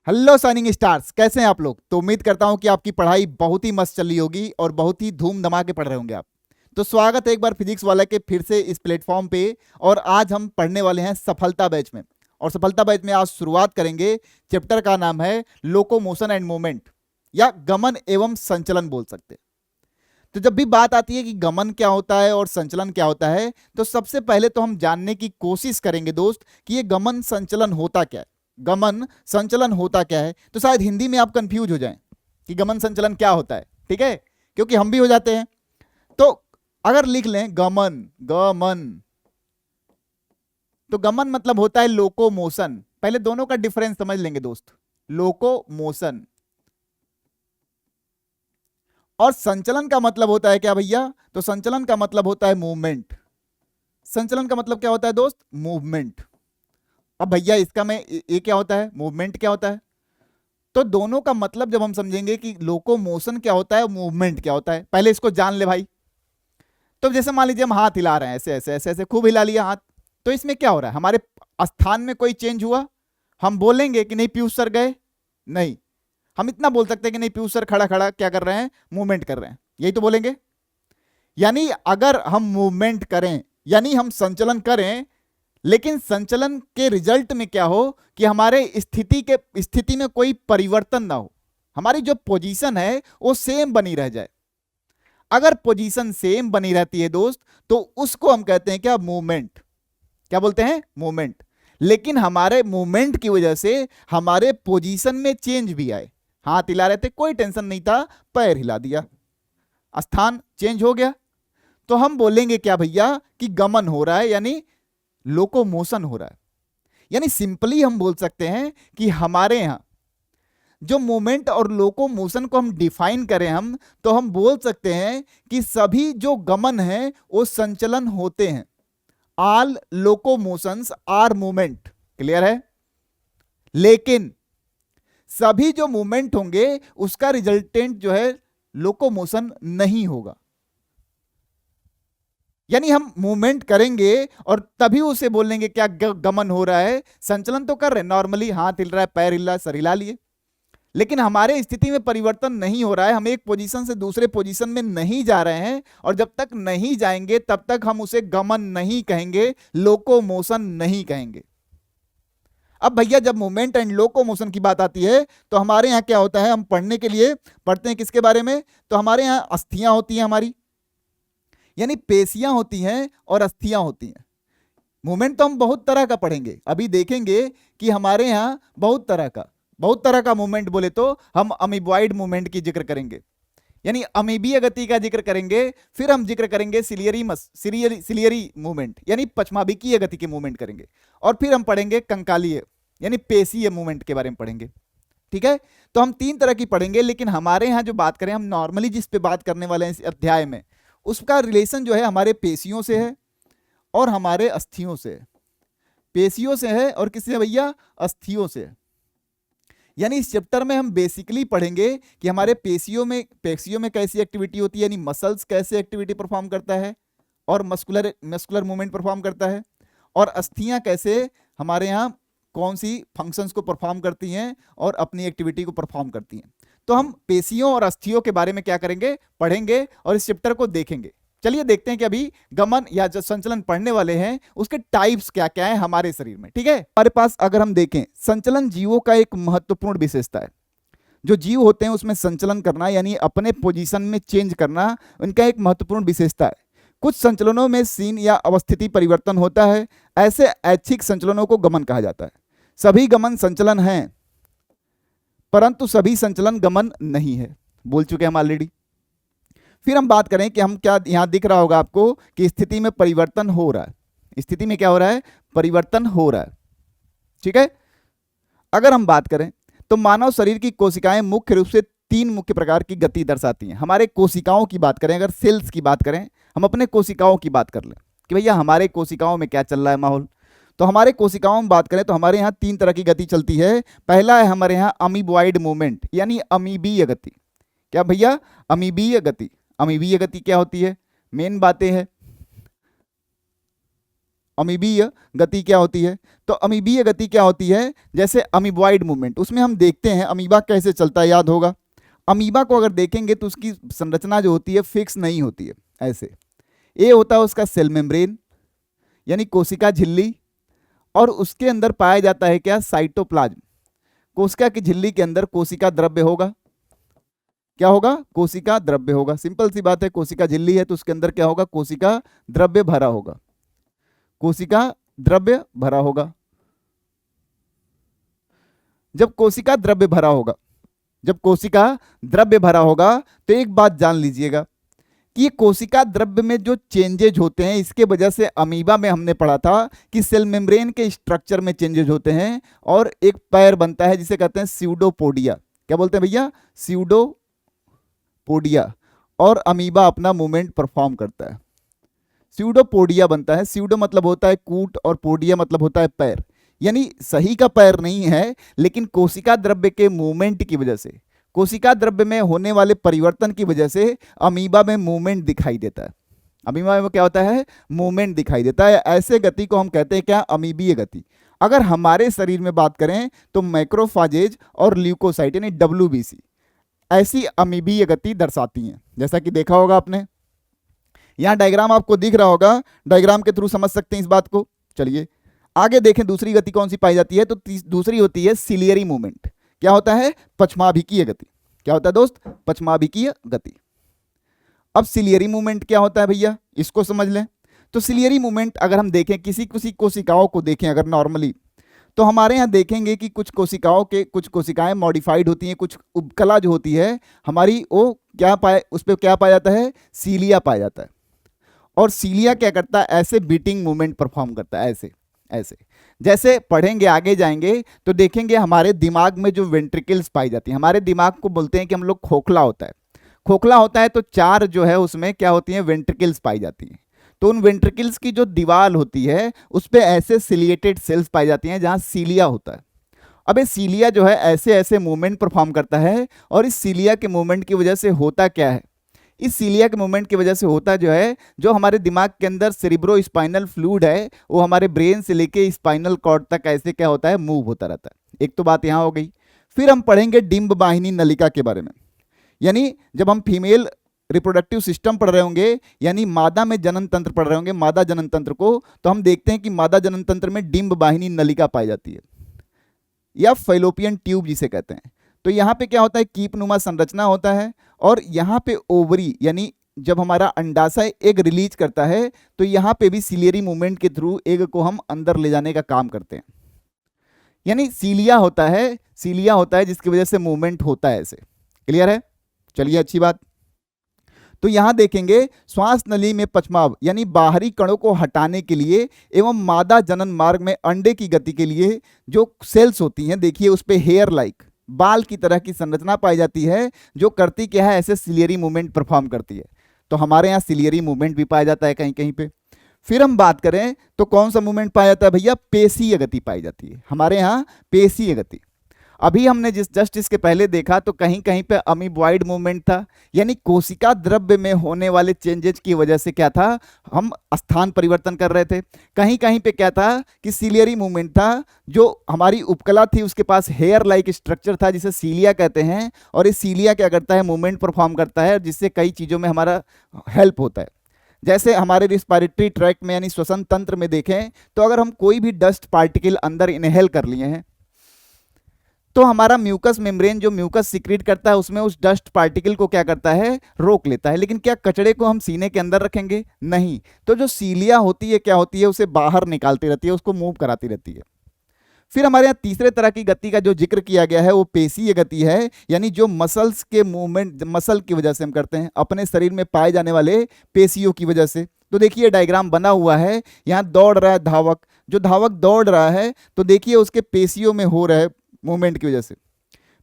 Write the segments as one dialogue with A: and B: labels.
A: Hello signing stars, कैसे हैं आप लोग। तो उम्मीद करता हूं कि आपकी पढ़ाई बहुत ही मस्त चल रही होगी और बहुत ही धूम धमाके पढ़ रहे होंगे आप। तो स्वागत है एक बार फिजिक्स वाला के फिर से इस प्लेटफॉर्म पे। और आज हम पढ़ने वाले हैं सफलता बैच में। और सफलता बैच में आज शुरुआत करेंगे। चैप्टर का नाम है लोकोमोशन एंड मूवमेंट, या गमन एवं संचलन बोल सकते हैं। तो जब भी बात आती है कि गमन क्या होता है और संचलन क्या होता है, तो सबसे पहले तो हम जानने की कोशिश करेंगे दोस्त कि ये गमन संचलन होता क्या है। गमन संचलन होता क्या है, तो शायद हिंदी में आप कंफ्यूज हो जाएं कि गमन संचलन क्या होता है, ठीक है, क्योंकि हम भी हो जाते हैं। तो अगर लिख लें गमन, गमन, तो गमन मतलब होता है लोकोमोशन। पहले दोनों का डिफरेंस समझ लेंगे दोस्त। लोकोमोशन और संचलन का मतलब होता है क्या भैया, तो संचलन का मतलब होता है मूवमेंट। संचलन का मतलब क्या होता है दोस्त, मूवमेंट। अब भैया इसका में ये क्या होता है, मूवमेंट क्या होता है। तो दोनों का मतलब जब हम समझेंगे कि लोकोमोशन क्या होता है, मूवमेंट क्या होता है, पहले इसको जान ले भाई। तो जैसे मान लीजिए हम हाथ हिला रहे हैं, ऐसे ऐसे ऐसे ऐसे खूब हिला लिया हाथ, तो इसमें क्या हो रहा है, हमारे स्थान में कोई चेंज हुआ। हम बोलेंगे कि नहीं पीयूष सर गए, नहीं। हम इतना बोल सकते हैं कि नहीं पीयूष सर खड़ा खड़ा क्या कर रहे हैं, मूवमेंट कर रहे हैं, यही तो बोलेंगे। यानी अगर हम मूवमेंट करें यानी हम संचलन करें, लेकिन संचलन के रिजल्ट में क्या हो कि हमारे स्थिति में कोई परिवर्तन ना हो, हमारी जो पोजीशन है वो सेम बनी रह जाए। अगर पोजीशन सेम बनी रहती है दोस्त, तो उसको हम कहते हैं क्या, मूवमेंट। क्या बोलते हैं, मूवमेंट। लेकिन हमारे मूवमेंट की वजह से हमारे पोजीशन में चेंज भी आए। हाथ हिला रहे थे, कोई टेंशन नहीं था, पैर हिला दिया, स्थान चेंज हो गया, तो हम बोलेंगे क्या भैया कि गमन हो रहा है, यानी लोकोमोशन हो रहा है। यानी सिंपली हम बोल सकते हैं कि हमारे यहां जो मूवमेंट और लोकोमोशन को हम डिफाइन करें हम, तो हम बोल सकते हैं कि सभी जो गमन है वो संचलन होते हैं। All locomotions are movement. Clear है। लेकिन सभी जो मूवमेंट होंगे उसका रिजल्टेंट जो है लोकोमोशन नहीं होगा। यानी हम मूवमेंट करेंगे और तभी उसे बोलेंगे क्या गमन हो रहा है। संचलन तो कर रहे हैं, नॉर्मली हाथ हिल रहा है, पैर हिल रहा है, सर हिला लिए, लेकिन हमारे स्थिति में परिवर्तन नहीं हो रहा है। हम एक पोजीशन से दूसरे पोजीशन में नहीं जा रहे हैं, और जब तक नहीं जाएंगे तब तक हम उसे गमन नहीं कहेंगे, लोकोमोशन नहीं कहेंगे। अब भैया जब मूवमेंट एंड लोकोमोशन की बात आती है, तो हमारे यहाँ क्या होता है, हम पढ़ने के लिए पढ़ते हैं किसके बारे में, तो हमारे यहाँ अस्थियां होती हैं हमारी, यानी पेशियां होती हैं और अस्थियां होती हैं। मूवमेंट तो हम बहुत तरह का पढ़ेंगे, अभी देखेंगे कि हमारे यहाँ बहुत तरह का मूवमेंट बोले तो हम अमीबॉइड मूवमेंट की जिक्र करेंगे, यानी अमीबीय गति का जिक्र करेंगे। फिर हम जिक्र करेंगे सिलियरी मूवमेंट, यानी पश्चाभिकीय गति के मूवमेंट करेंगे। और फिर हम पढ़ेंगे कंकालीय यानी पेशीय मूवमेंट के बारे में पढ़ेंगे। ठीक है, तो हम तीन तरह की पढ़ेंगे, लेकिन हमारे यहाँ जो बात करें, हम नॉर्मली जिस पे बात करने वाले हैं इस अध्याय में, उसका रिलेशन जो है हमारे पेशियों से है और हमारे अस्थियों से है। पेशियों से है और किससे है भैया, अस्थियों से है। यानी इस चैप्टर में हम बेसिकली पढ़ेंगे कि हमारे पेशियों में कैसी एक्टिविटी होती है, यानी मसल्स कैसे एक्टिविटी परफॉर्म करता है और मस्कुलर मूवमेंट परफॉर्म करता है, और अस्थियां कैसे हमारे यहाँ कौन सी फंक्शंस को परफॉर्म करती हैं और अपनी एक्टिविटी को परफॉर्म करती हैं। तो हम पेशियों और अस्थियों के बारे में क्या करेंगे, पढ़ेंगे और इस चैप्टर को देखेंगे। चलिए देखते हैं कि अभी गमन या जो संचलन पढ़ने वाले हैं उसके टाइप्स क्या क्या है हमारे शरीर में। ठीक है, हमारे पास अगर हम देखें, संचलन जीवों का एक महत्वपूर्ण विशेषता है। जो जीव होते हैं उसमें संचलन करना यानी अपने पोजीशन में चेंज करना उनका एक महत्वपूर्ण विशेषता है। कुछ संचलनों में सीन या अवस्थिति परिवर्तन होता है, ऐसे ऐच्छिक संचलनों को गमन कहा जाता है। सभी गमन संचलन हैं, परंतु सभी संचलन गमन नहीं है, बोल चुके हम ऑलरेडी। फिर हम बात करें कि हम क्या, यहां दिख रहा होगा आपको कि स्थिति में परिवर्तन हो रहा है। स्थिति में क्या हो रहा है, परिवर्तन हो रहा है। ठीक है, अगर हम बात करें तो मानव शरीर की कोशिकाएं मुख्य रूप से तीन मुख्य प्रकार की गति दर्शाती हैं। हमारे कोशिकाओं की बात करें, अगर सेल्स की बात करें, हम अपने कोशिकाओं की बात कर लें कि भैया हमारे कोशिकाओं में क्या चल रहा है माहौल, तो हमारे कोशिकाओं में बात करें तो हमारे यहाँ तीन तरह की गति चलती है। पहला है हमारे यहाँ अमीबॉइड मूवमेंट यानी अमीबीय गति। क्या भैया, अमीबीय गति। अमीबीय गति क्या होती है, मेन बातें हैं। अमीबीय गति क्या होती है? तो अमीबीय गति क्या होती है? जैसे अमीबॉइड मूवमेंट, उसमें हम देखते हैं अमीबा कैसे चलता है, याद होगा। अमीबा को अगर देखेंगे तो उसकी संरचना जो होती है फिक्स नहीं होती है, ऐसे। ये होता है उसका सेल मेम्ब्रेन यानी कोशिका झिल्ली, और उसके अंदर पाया जाता है क्या? साइटोप्लाज्म। कोशिका की झिल्ली के अंदर कोशिका द्रव्य होगा। क्या होगा? कोशिका द्रव्य होगा। सिंपल सी बात है, कोशिका झिल्ली है तो उसके अंदर क्या होगा? कोशिका द्रव्य भरा होगा। कोशिका द्रव्य भरा होगा। जब कोशिका द्रव्य भरा होगा, जब कोशिका द्रव्य भरा होगा तो एक बात जान लीजिएगा कि ये कोशिका द्रव्य में जो चेंजेज होते हैं, इसके वजह से अमीबा में हमने पढ़ा था कि सेल मेम्ब्रेन के स्ट्रक्चर में चेंजेज होते हैं और एक पैर बनता है जिसे कहते हैं स्यूडोपोडिया। क्या बोलते हैं भैया? स्यूडोपोडिया। और अमीबा अपना मूवमेंट परफॉर्म करता है, स्यूडोपोडिया बनता है। स्यूडो मतलब होता है कूट और पोडिया मतलब होता है पैर, यानी सही का पैर नहीं है, लेकिन कोशिका द्रव्य के मूवमेंट की वजह से, कोशिका द्रव्य में होने वाले परिवर्तन की वजह से अमीबा में मूवमेंट दिखाई देता है। अमीबा में क्या होता है? मूवमेंट दिखाई देता है। ऐसे गति को हम कहते हैं क्या? अमीबीय गति। अगर हमारे शरीर में बात करें तो मैक्रोफाजेज और ल्यूकोसाइट यानी WBC ऐसी अमीबीय गति दर्शाती हैं, जैसा कि देखा होगा आपने। यहां डायग्राम आपको दिख रहा होगा, डायग्राम के थ्रू समझ सकते हैं इस बात को। चलिए आगे देखें, दूसरी गति कौन सी पाई जाती है? तो दूसरी होती है सिलियरी मूवमेंट। क्या होता है? पश्चाभिकीय गति। क्या होता है दोस्त? पश्चाभिकीय गति। अब सिलियरी मूवमेंट क्या होता है भैया, इसको समझ लें। तो सिलियरी मूवमेंट अगर हम देखें, किसी किसी कोशिकाओं को देखें अगर नॉर्मली, तो हमारे यहाँ देखेंगे कि कुछ कोशिकाएं मॉडिफाइड होती हैं, कुछ उपकला जो होती है हमारी, वो क्या पाए, उस पर क्या पाया जाता है? सीलिया पाया जाता है। और सीलिया क्या करता है? ऐसे बीटिंग मूवमेंट परफॉर्म करता है, ऐसे ऐसे। जैसे पढ़ेंगे आगे जाएंगे तो देखेंगे हमारे दिमाग में जो वेंट्रिकल्स पाई जाती है, हमारे दिमाग को बोलते हैं कि हम लोग खोखला होता है, खोखला होता है तो चार जो है उसमें क्या होती है? वेंट्रिकल्स पाई जाती हैं। तो उन वेंट्रिकल्स की जो दीवार होती है उस पे ऐसे सिलिएटेड सेल्स पाई जाती हैं जहां सीलिया होता है। अब ये सीलिया जो है ऐसे ऐसे मूवमेंट परफॉर्म करता है, और इस सीलिया के मूवमेंट की वजह से होता क्या है? इस सीलिया के मूवमेंट की वजह से होता जो है, जो हमारे दिमाग के अंदर सेरिब्रो स्पाइनल फ्लूइड है वो हमारे ब्रेन से लेके स्पाइनल कॉर्ड तक ऐसे क्या होता है? मूव होता रहता है। एक तो बात यहाँ हो गई। फिर हम पढ़ेंगे डिंब वाहिनी नलिका के बारे में, यानी जब हम फीमेल रिप्रोडक्टिव सिस्टम पढ़ रहे होंगे, यानी मादा में जनन तंत्र पढ़ रहे होंगे, मादा जनन तंत्र को, तो हम देखते हैं कि मादा जनन तंत्र में डिंब वाहिनी नलिका पाई जाती है या फैलोपियन ट्यूब जिसे कहते हैं। तो यहाँ पे क्या होता है? कीपनुमा संरचना होता है, और यहाँ पे ओवरी यानी जब हमारा अंडाशय एग रिलीज करता है तो यहाँ पे भी सिलियरी मूवमेंट के थ्रू एग को हम अंदर ले जाने का काम करते हैं, यानी सीलिया होता है जिसकी वजह से मूवमेंट होता है ऐसे। क्लियर है? चलिए अच्छी बात। तो यहां देखेंगे श्वास नली में पचमाव यानी बाहरी कणों को हटाने के लिए एवं मादा जनन मार्ग में अंडे की गति के लिए जो सेल्स होती हैं, देखिए उस पे हेयर लाइक बाल की तरह की संरचना पाई जाती है, जो करती क्या है? ऐसे सिलियरी मूवमेंट परफॉर्म करती है। तो हमारे यहाँ सिलियरी मूवमेंट भी पाया जाता है कहीं कहीं पे। फिर हम बात करें तो कौन सा मूवमेंट पाया जाता है भैया? पेशीय गति पाई जाती है हमारे यहाँ, पेशीय गति। अभी हमने जस्ट इसके पहले देखा तो कहीं कहीं पे अमीबॉइड मूवमेंट था, यानी कोशिका द्रव्य में होने वाले चेंजेस की वजह से क्या था? हम स्थान परिवर्तन कर रहे थे। कहीं कहीं पे क्या था कि सीलियरी मूवमेंट था, जो हमारी उपकला थी उसके पास हेयर लाइक स्ट्रक्चर था जिसे सीलिया कहते हैं, और ये सीलिया क्या करता है? मूवमेंट परफॉर्म करता है, जिससे कई चीज़ों में हमारा हेल्प होता है। जैसे हमारे रिस्पायरेटरी ट्रैक्ट में यानी श्वसन तंत्र में देखें तो अगर हम कोई भी डस्ट पार्टिकल अंदर इनहेल कर लिए हैं तो हमारा म्यूकस मेम्ब्रेन जो म्यूकस सिक्रीट करता है उसमें उस डस्ट पार्टिकल को क्या करता है? रोक लेता है। लेकिन क्या कचड़े को हम सीने के अंदर रखेंगे? नहीं। तो जो सीलिया होती है क्या होती है? उसे बाहर निकालती रहती है, उसको मूव कराती रहती है। फिर हमारे यहाँ तीसरे तरह की गति का जो जिक्र किया गया है वो पेशीय गति है, यानी जो मसल्स के मूवमेंट, मसल की वजह से हम करते हैं, अपने शरीर में पाए जाने वाले पेशियों की वजह से। तो देखिए डायग्राम बना हुआ है, यहाँ दौड़ रहा है धावक, जो धावक दौड़ रहा है तो देखिए उसके पेशियों में हो रहा है मूवमेंट की वजह से,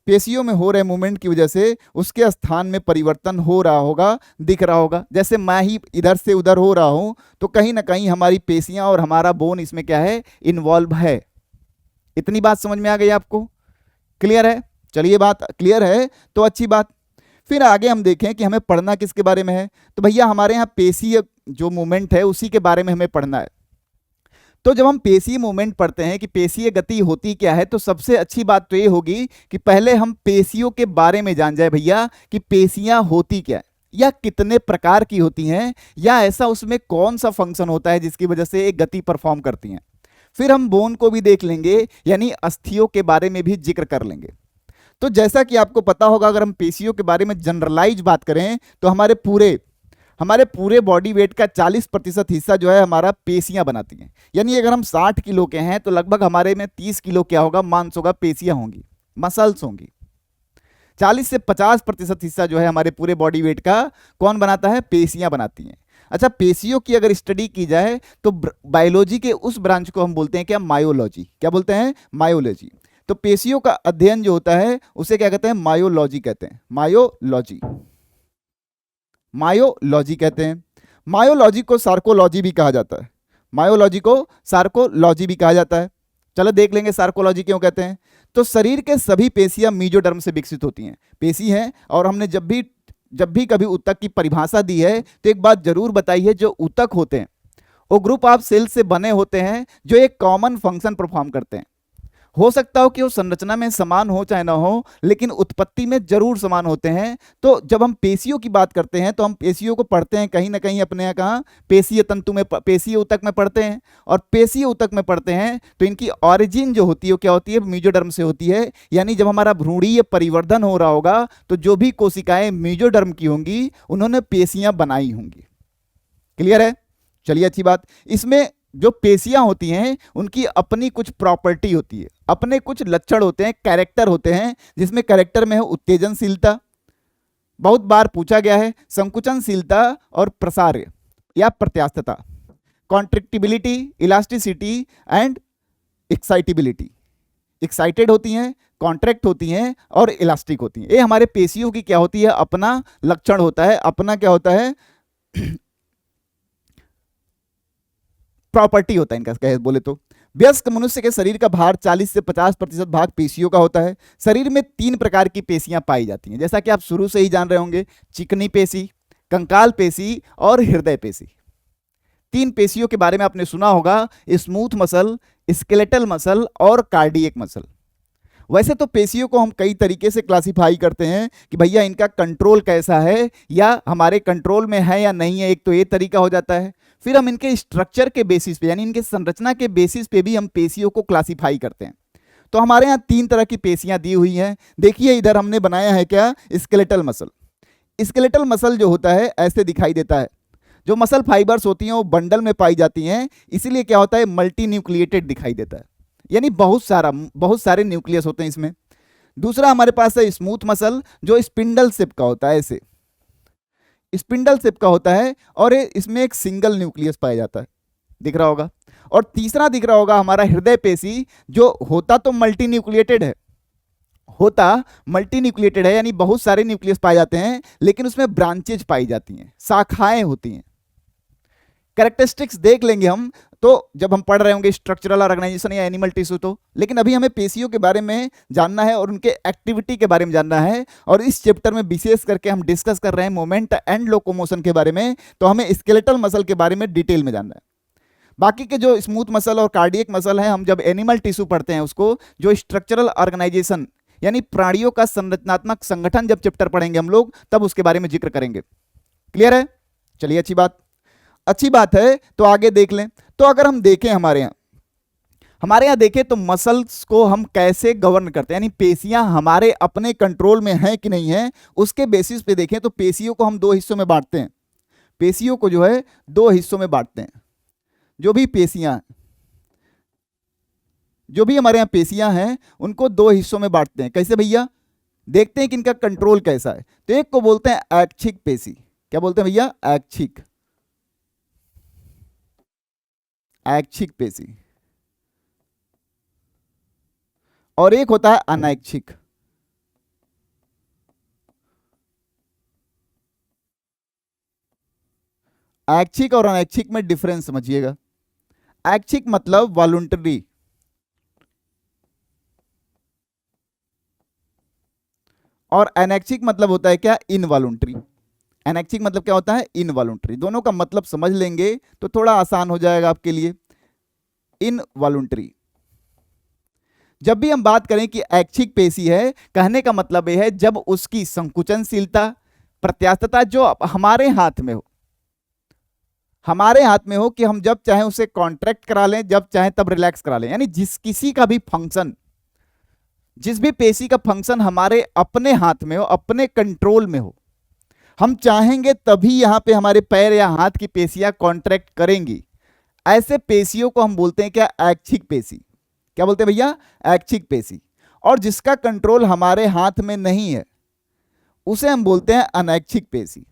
A: पेशियों में हो रहे मूवमेंट की वजह से उसके स्थान में परिवर्तन हो रहा होगा, दिख रहा होगा। जैसे मैं ही इधर से उधर हो रहा हूं तो कहीं ना कहीं हमारी पेशियां और हमारा बोन इसमें क्या है? इन्वॉल्व है। इतनी बात समझ में आ गई आपको? क्लियर है? चलिए बात क्लियर है तो अच्छी बात। फिर आगे हम देखें कि हमें पढ़ना किसके बारे में है। तो भैया हमारे यहाँ पेशीय जो मूवमेंट है उसी के बारे में हमें पढ़ना है। तो जब हम पेशीय मूवमेंट पढ़ते हैं कि पेशीय गति होती क्या है, तो सबसे अच्छी बात तो ये होगी कि पहले हम पेशियों के बारे में जान जाए भैया कि पेशियां होती क्या है, या कितने प्रकार की होती हैं, या ऐसा उसमें कौन सा फंक्शन होता है जिसकी वजह से एक गति परफॉर्म करती हैं। फिर हम बोन को भी देख लेंगे, यानी अस्थियों के बारे में भी जिक्र कर लेंगे। तो जैसा कि आपको पता होगा, अगर हम पेशियों के बारे में जनरलाइज बात करें तो हमारे पूरे बॉडी वेट का 40% हिस्सा जो है हमारा पेशियां बनाती हैं। यानी अगर हम 60 किलो के हैं तो लगभग हमारे में 30 किलो क्या होगा, मांस होगा, पेशियां होंगी, मसल्स होंगी। 40 से 50% हिस्सा जो है हमारे पूरे बॉडी वेट का कौन बनाता है, पेशियां बनाती हैं। अच्छा, पेशियों की अगर स्टडी की जाए तो बायोलॉजी के उस ब्रांच को हम बोलते हैं क्या, मायोलॉजी। क्या बोलते हैं, मायोलॉजी। तो पेशियों का अध्ययन जो होता है उसे क्या कहते हैं, मायोलॉजी कहते हैं। मायोलॉजी कहते हैं। मायोलॉजी को सार्कोलॉजी भी कहा जाता है। मायोलॉजी को सार्कोलॉजी भी कहा जाता है। चलो देख लेंगे सार्कोलॉजी क्यों कहते हैं। तो शरीर के सभी पेशियां मेसोडर्म से विकसित होती हैं। पेशी हैं, और हमने जब भी कभी ऊतक की परिभाषा दी है तो एक बात जरूर बताई है, जो ऊतक होते हैं वो ग्रुप ऑफ सेल से बने होते हैं जो एक कॉमन फंक्शन परफॉर्म करते हैं। हो सकता हो कि वो संरचना में समान हो चाहे ना हो, लेकिन उत्पत्ति में जरूर समान होते हैं। तो जब हम पेशियों की बात करते हैं तो हम पेशियों को पढ़ते हैं कहीं ना कहीं अपने यहाँ, कहाँ, पेशीय तंतु में, पेशीय ऊतक में पढ़ते हैं। और पेशीय ऊतक में पढ़ते हैं तो इनकी ऑरिजिन जो होती है वो क्या होती है, मेसोडर्म से होती है। यानी जब हमारा भ्रूणीय परिवर्धन हो रहा होगा तो जो भी कोशिकाएं मेसोडर्म की होंगी उन्होंने पेशियां बनाई होंगी। क्लियर है, चलिए अच्छी बात। इसमें जो पेशियां होती हैं उनकी अपनी कुछ प्रॉपर्टी होती है, अपने कुछ लक्षण होते हैं, कैरेक्टर होते हैं, जिसमें कैरेक्टर में है उत्तेजनशीलता, बहुत बार पूछा गया है, संकुचनशीलता और प्रसार्य या प्रत्यास्थता, contractibility, elasticity and excitability. Excited होती हैं, कॉन्ट्रैक्ट होती हैं और इलास्टिक होती हैं। ये हमारे पेशियों की क्या होती है, अपना लक्षण होता है, अपना क्या होता है, प्रॉपर्टी होता है इनका, कहे बोले तो। वयस्क मनुष्य के शरीर का भार 40 से 50% भाग पेशियों का होता है। शरीर में 3 प्रकार की पेशियां पाई जाती हैं, जैसा कि आप शुरू से ही जान रहे होंगे, चिकनी पेशी, कंकाल पेशी और हृदय पेशी। 3 पेशियों के बारे में आपने सुना होगा, स्मूथ मसल, स्केलेटल मसल और कार्डियक मसल। वैसे तो पेशियों को हम कई तरीके से क्लासिफाई करते हैं कि भैया इनका कंट्रोल कैसा है, या हमारे कंट्रोल में है या नहीं है, एक तो ये तरीका हो जाता है। फिर हम इनके स्ट्रक्चर के बेसिस पे, यानी इनके संरचना के बेसिस पे भी हम पेशियों को क्लासिफाई करते हैं। तो हमारे यहाँ 3 तरह की पेशियां दी हुई हैं। देखिए इधर हमने बनाया है क्या, स्केलेटल मसल। स्केलेटल मसल जो होता है ऐसे दिखाई देता है। जो मसल फाइबर्स होती हैं वो बंडल में पाई जाती हैं, इसीलिए क्या होता है, मल्टी न्यूक्लिएटेड दिखाई देता है, यानी बहुत सारे न्यूक्लियस होते हैं इसमें। दूसरा हमारे पास है स्मूथ मसल, जो स्पिंडल शेप का होता है, ऐसे स्पिंडल शेप का होता है, और इसमें एक सिंगल न्यूक्लियस पाया जाता है, दिख रहा होगा। और तीसरा दिख रहा होगा हमारा हृदय पेशी, जो होता तो मल्टी न्यूक्लिएटेड है, यानी बहुत सारे न्यूक्लियस पाए जाते हैं, लेकिन उसमें ब्रांचेज पाई जाती हैं, शाखाएं होती हैं। कैरेक्टरिस्टिक्स देख लेंगे हम तो जब हम पढ़ रहे होंगे स्ट्रक्चरल ऑर्गेनाइजेशन या एनिमल टिश्यू तो, लेकिन अभी हमें पेशियों के बारे में जानना है और उनके एक्टिविटी के बारे में जानना है। और इस चैप्टर में विशेष करके हम डिस्कस कर रहे हैं मोमेंट एंड लोकोमोशन के बारे में, तो हमें स्केलेटल मसल के बारे में डिटेल में जानना है। बाकी के जो स्मूथ मसल और कार्डियक मसल है, हम जब एनिमल टिश्यू पढ़ते हैं उसको, जो स्ट्रक्चरल ऑर्गेनाइजेशन यानी प्राणियों का संरचनात्मक संगठन जब चैप्टर पढ़ेंगे हम लोग, तब उसके बारे में जिक्र करेंगे। क्लियर है, चलिए अच्छी बात है। तो आगे देख लें। तो अगर हम देखें हमारे यहाँ देखें तो मसल्स को हम कैसे गवर्न करते हैं, यानी पेशियां हमारे अपने कंट्रोल में हैं कि नहीं है, उसके बेसिस पे देखें तो पेशियों को हम 2 हिस्सों में बांटते हैं। पेशियों को जो है 2 हिस्सों में बांटते हैं। जो भी हमारे यहाँ पेशियां हैं उनको 2 हिस्सों में बांटते हैं। कैसे भैया, देखते हैं कि इनका कंट्रोल कैसा है। तो एक को बोलते हैं ऐच्छिक पेशी। क्या बोलते हैं भैया, ऐच्छिक पेशी। और एक होता है अनैच्छिक। ऐच्छिक और अनैच्छिक में डिफरेंस समझिएगा। ऐच्छिक मतलब वॉलंटरी, और अनैच्छिक मतलब होता है क्या, इनवॉलंटरी। अनैच्छिक मतलब क्या होता है, इनवॉलंटरी। दोनों का मतलब समझ लेंगे तो थोड़ा आसान हो जाएगा आपके लिए। इनवॉलुंटरी। जब भी हम बात करें कि ऐच्छिक पेशी है, कहने का मतलब यह है जब उसकी संकुचनशीलता, प्रत्यास्थता जो हमारे हाथ में हो, हमारे हाथ में हो कि हम जब चाहें उसे कॉन्ट्रैक्ट करा लें, जब चाहें तब रिलैक्स करा लें, यानी जिस किसी का भी फंक्शन, जिस भी पेशी का फंक्शन हमारे अपने हाथ में हो, अपने कंट्रोल में हो, हम चाहेंगे तभी यहां पे हमारे पैर या हाथ की पेशियां कॉन्ट्रैक्ट करेंगी, ऐसे पेशियों को हम बोलते हैं क्या? ऐच्छिक पेशी। क्या बोलते हैं भैया? ऐच्छिक पेशी। और जिसका कंट्रोल हमारे हाथ में नहीं है उसे हम बोलते हैं अनैच्छिक पेशी।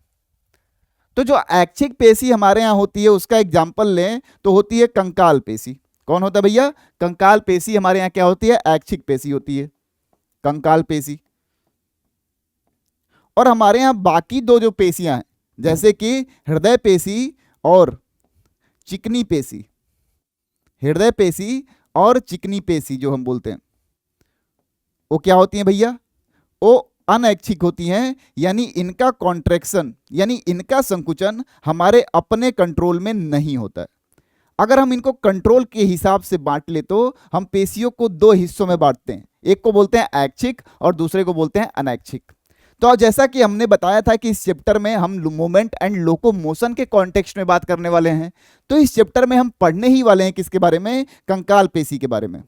A: तो जो ऐच्छिक पेशी हमारे यहां होती है उसका एग्जाम्पल लें तो होती है कंकाल पेशी। कौन होता है भैया? कंकाल पेशी हमारे यहां क्या होती है? ऐच्छिक पेशी होती है, कंकाल पेशी। और हमारे यहां बाकी दो जो पेशियां हैं जैसे कि हृदय पेशी और चिकनी पेशी, हृदय पेशी और चिकनी पेशी जो हम बोलते हैं वो क्या होती हैं भैया? वो अनैच्छिक होती हैं, यानी इनका कॉन्ट्रैक्शन यानी इनका संकुचन हमारे अपने कंट्रोल में नहीं होता है। अगर हम इनको कंट्रोल के हिसाब से बांट ले तो हम पेशियों को दो हिस्सों में बांटते हैं, एक को बोलते हैं ऐच्छिक और दूसरे को बोलते हैं अनैच्छिक। तो जैसा कि हमने बताया था कि इस चैप्टर में हम मूवमेंट एंड लोकोमोशन के कॉन्टेक्स्ट में बात करने वाले हैं, तो इस चैप्टर में हम पढ़ने ही वाले हैं किसके बारे में? कंकाल पेशी के बारे में।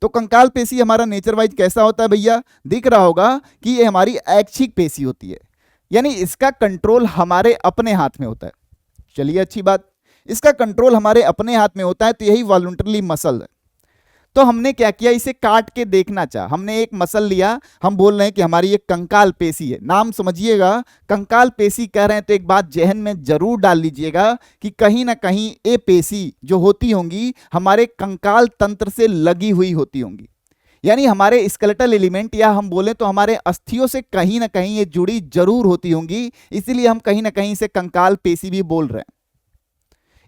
A: तो कंकाल पेशी हमारा नेचर वाइज कैसा होता है भैया? दिख रहा होगा कि ये हमारी ऐच्छिक पेशी होती है, यानी इसका कंट्रोल हमारे अपने हाथ में होता है। चलिए अच्छी बात, इसका कंट्रोल हमारे अपने हाथ में होता है तो यही वॉलंटरली मसल है। तो हमने क्या किया? इसे काट के देखना चाहा। हमने एक मसल लिया, हम बोल रहे हैं कि हमारी ये कंकाल पेशी है, नाम समझिएगा कंकाल पेशी कह रहे हैं तो एक बात जहन में जरूर डाल लीजिएगा कि कहीं ना कहीं ये पेशी जो होती होंगी हमारे कंकाल तंत्र से लगी हुई होती होंगी, यानी हमारे स्केलेटल एलिमेंट या हम बोले तो हमारे अस्थियों से कहीं ना कहीं ये जुड़ी जरूर होती होंगी, इसीलिए हम कहीं ना कहीं इसे कंकाल पेशी भी बोल रहे हैं।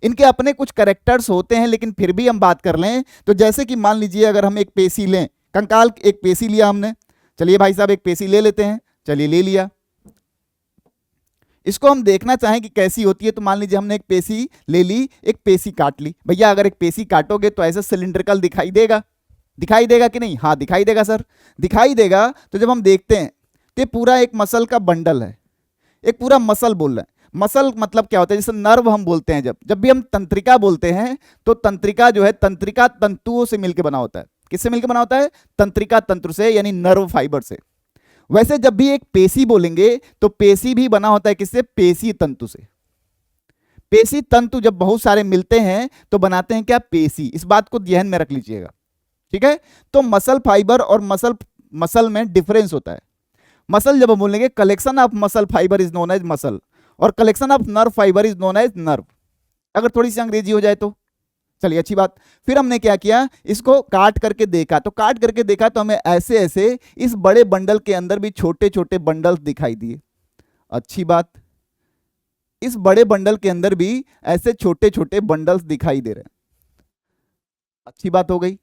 A: इनके अपने कुछ कैरेक्टर्स होते हैं लेकिन फिर भी हम बात कर लें तो जैसे कि मान लीजिए अगर हम एक पेशी लें, कंकाल एक पेशी लिया हमने, चलिए भाई साहब एक पेशी ले लेते हैं, चलिए ले लिया, इसको हम देखना चाहें कि कैसी होती है तो मान लीजिए हमने एक पेशी ले ली, एक पेशी काट ली। भैया अगर एक पेशी काटोगे तो ऐसा सिलिंड्रिकल दिखाई देगा, दिखाई देगा कि नहीं? हाँ दिखाई देगा सर, दिखाई देगा। तो जब हम देखते हैं तो पूरा एक मसल का बंडल है, एक पूरा मसल बोल रहे हैं। मसल मतलब क्या होता है? जैसे नर्व हम बोलते हैं, जब भी हम तंत्रिका बोलते हैं तो तंत्रिका जो है तंत्रिका तंतुओं से मिलकर बना होता है। किससे मिलकर बना होता है? तंत्रिका तंतु से, यानी नर्व फाइबर से। वैसे जब भी एक पेशी बोलेंगे तो पेशी भी बना होता है किससे? पेशी तंतु से। पेशी तंतु जब बहुत सारे मिलते हैं तो बनाते हैं क्या? पेशी। इस बात को ध्यान में रख लीजिएगा, ठीक है? तो मसल फाइबर और मसल में डिफरेंस होता है। मसल जब हम बोलेंगे collection of muscle fibre is known as muscle और collection of nerve fibre is known as nerve. अगर थोड़ी सी अंग्रेजी हो जाए तो चलिए अच्छी बात। फिर हमने क्या किया? इसको काट करके देखा, तो काट करके देखा तो हमें ऐसे ऐसे इस बड़े बंडल के अंदर भी छोटे छोटे बंडल्स दिखाई दिए। अच्छी बात, इस बड़े बंडल के अंदर भी ऐसे छोटे छोटे बंडल्स दिखाई दे रहे हैं। अच्छी बात हो गई।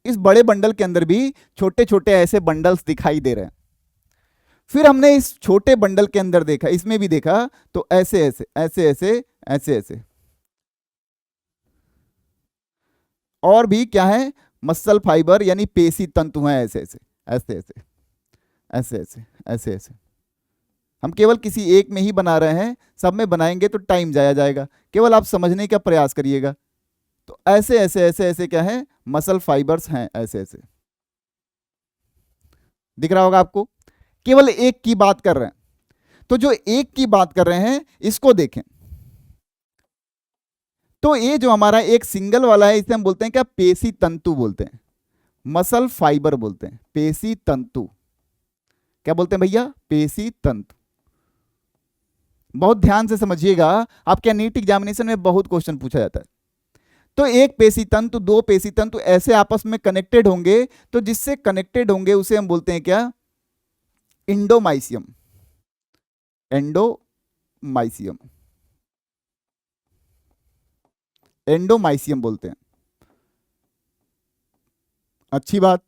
A: इस बड़े बंडल के अंदर भी छोटे छोटे ऐसे बंडल्स दिखाई दे रहे हैं। फिर हमने इस छोटे बंडल के अंदर देखा, इसमें भी देखा तो ऐसे ऐसे ऐसे ऐसे ऐसे ऐसे और भी क्या है? मसल फाइबर यानी पेशी तंतु हैं, ऐसे ऐसे ऐसे ऐसे ऐसे ऐसे ऐसे ऐसे। हम केवल किसी एक में ही बना रहे हैं, सब में बनाएंगे तो टाइम जाया जाएगा, केवल आप समझने का प्रयास करिएगा। तो ऐसे ऐसे ऐसे ऐसे क्या है? मसल फाइबर्स हैं, ऐसे ऐसे दिख रहा होगा आपको। केवल एक की बात कर रहे हैं, तो जो एक की बात कर रहे हैं इसको देखें। तो ये जो हमारा एक सिंगल वाला है इसे हम बोलते हैं क्या? पेशी तंतु बोलते हैं, मसल फाइबर बोलते हैं, पेशी तंतु। क्या बोलते हैं भैया? पेशी तंतु। बहुत ध्यान से समझिएगा, आपके नीट एग्जामिनेशन में बहुत क्वेश्चन पूछा जाता है। तो एक पेशी तंतु, दो पेशी तंतु ऐसे आपस में कनेक्टेड होंगे, तो जिससे कनेक्टेड होंगे उसे हम बोलते हैं क्या? इंडोमाइसियम। एंडोमाइसियम, एंडोमाइसियम बोलते हैं। अच्छी बात।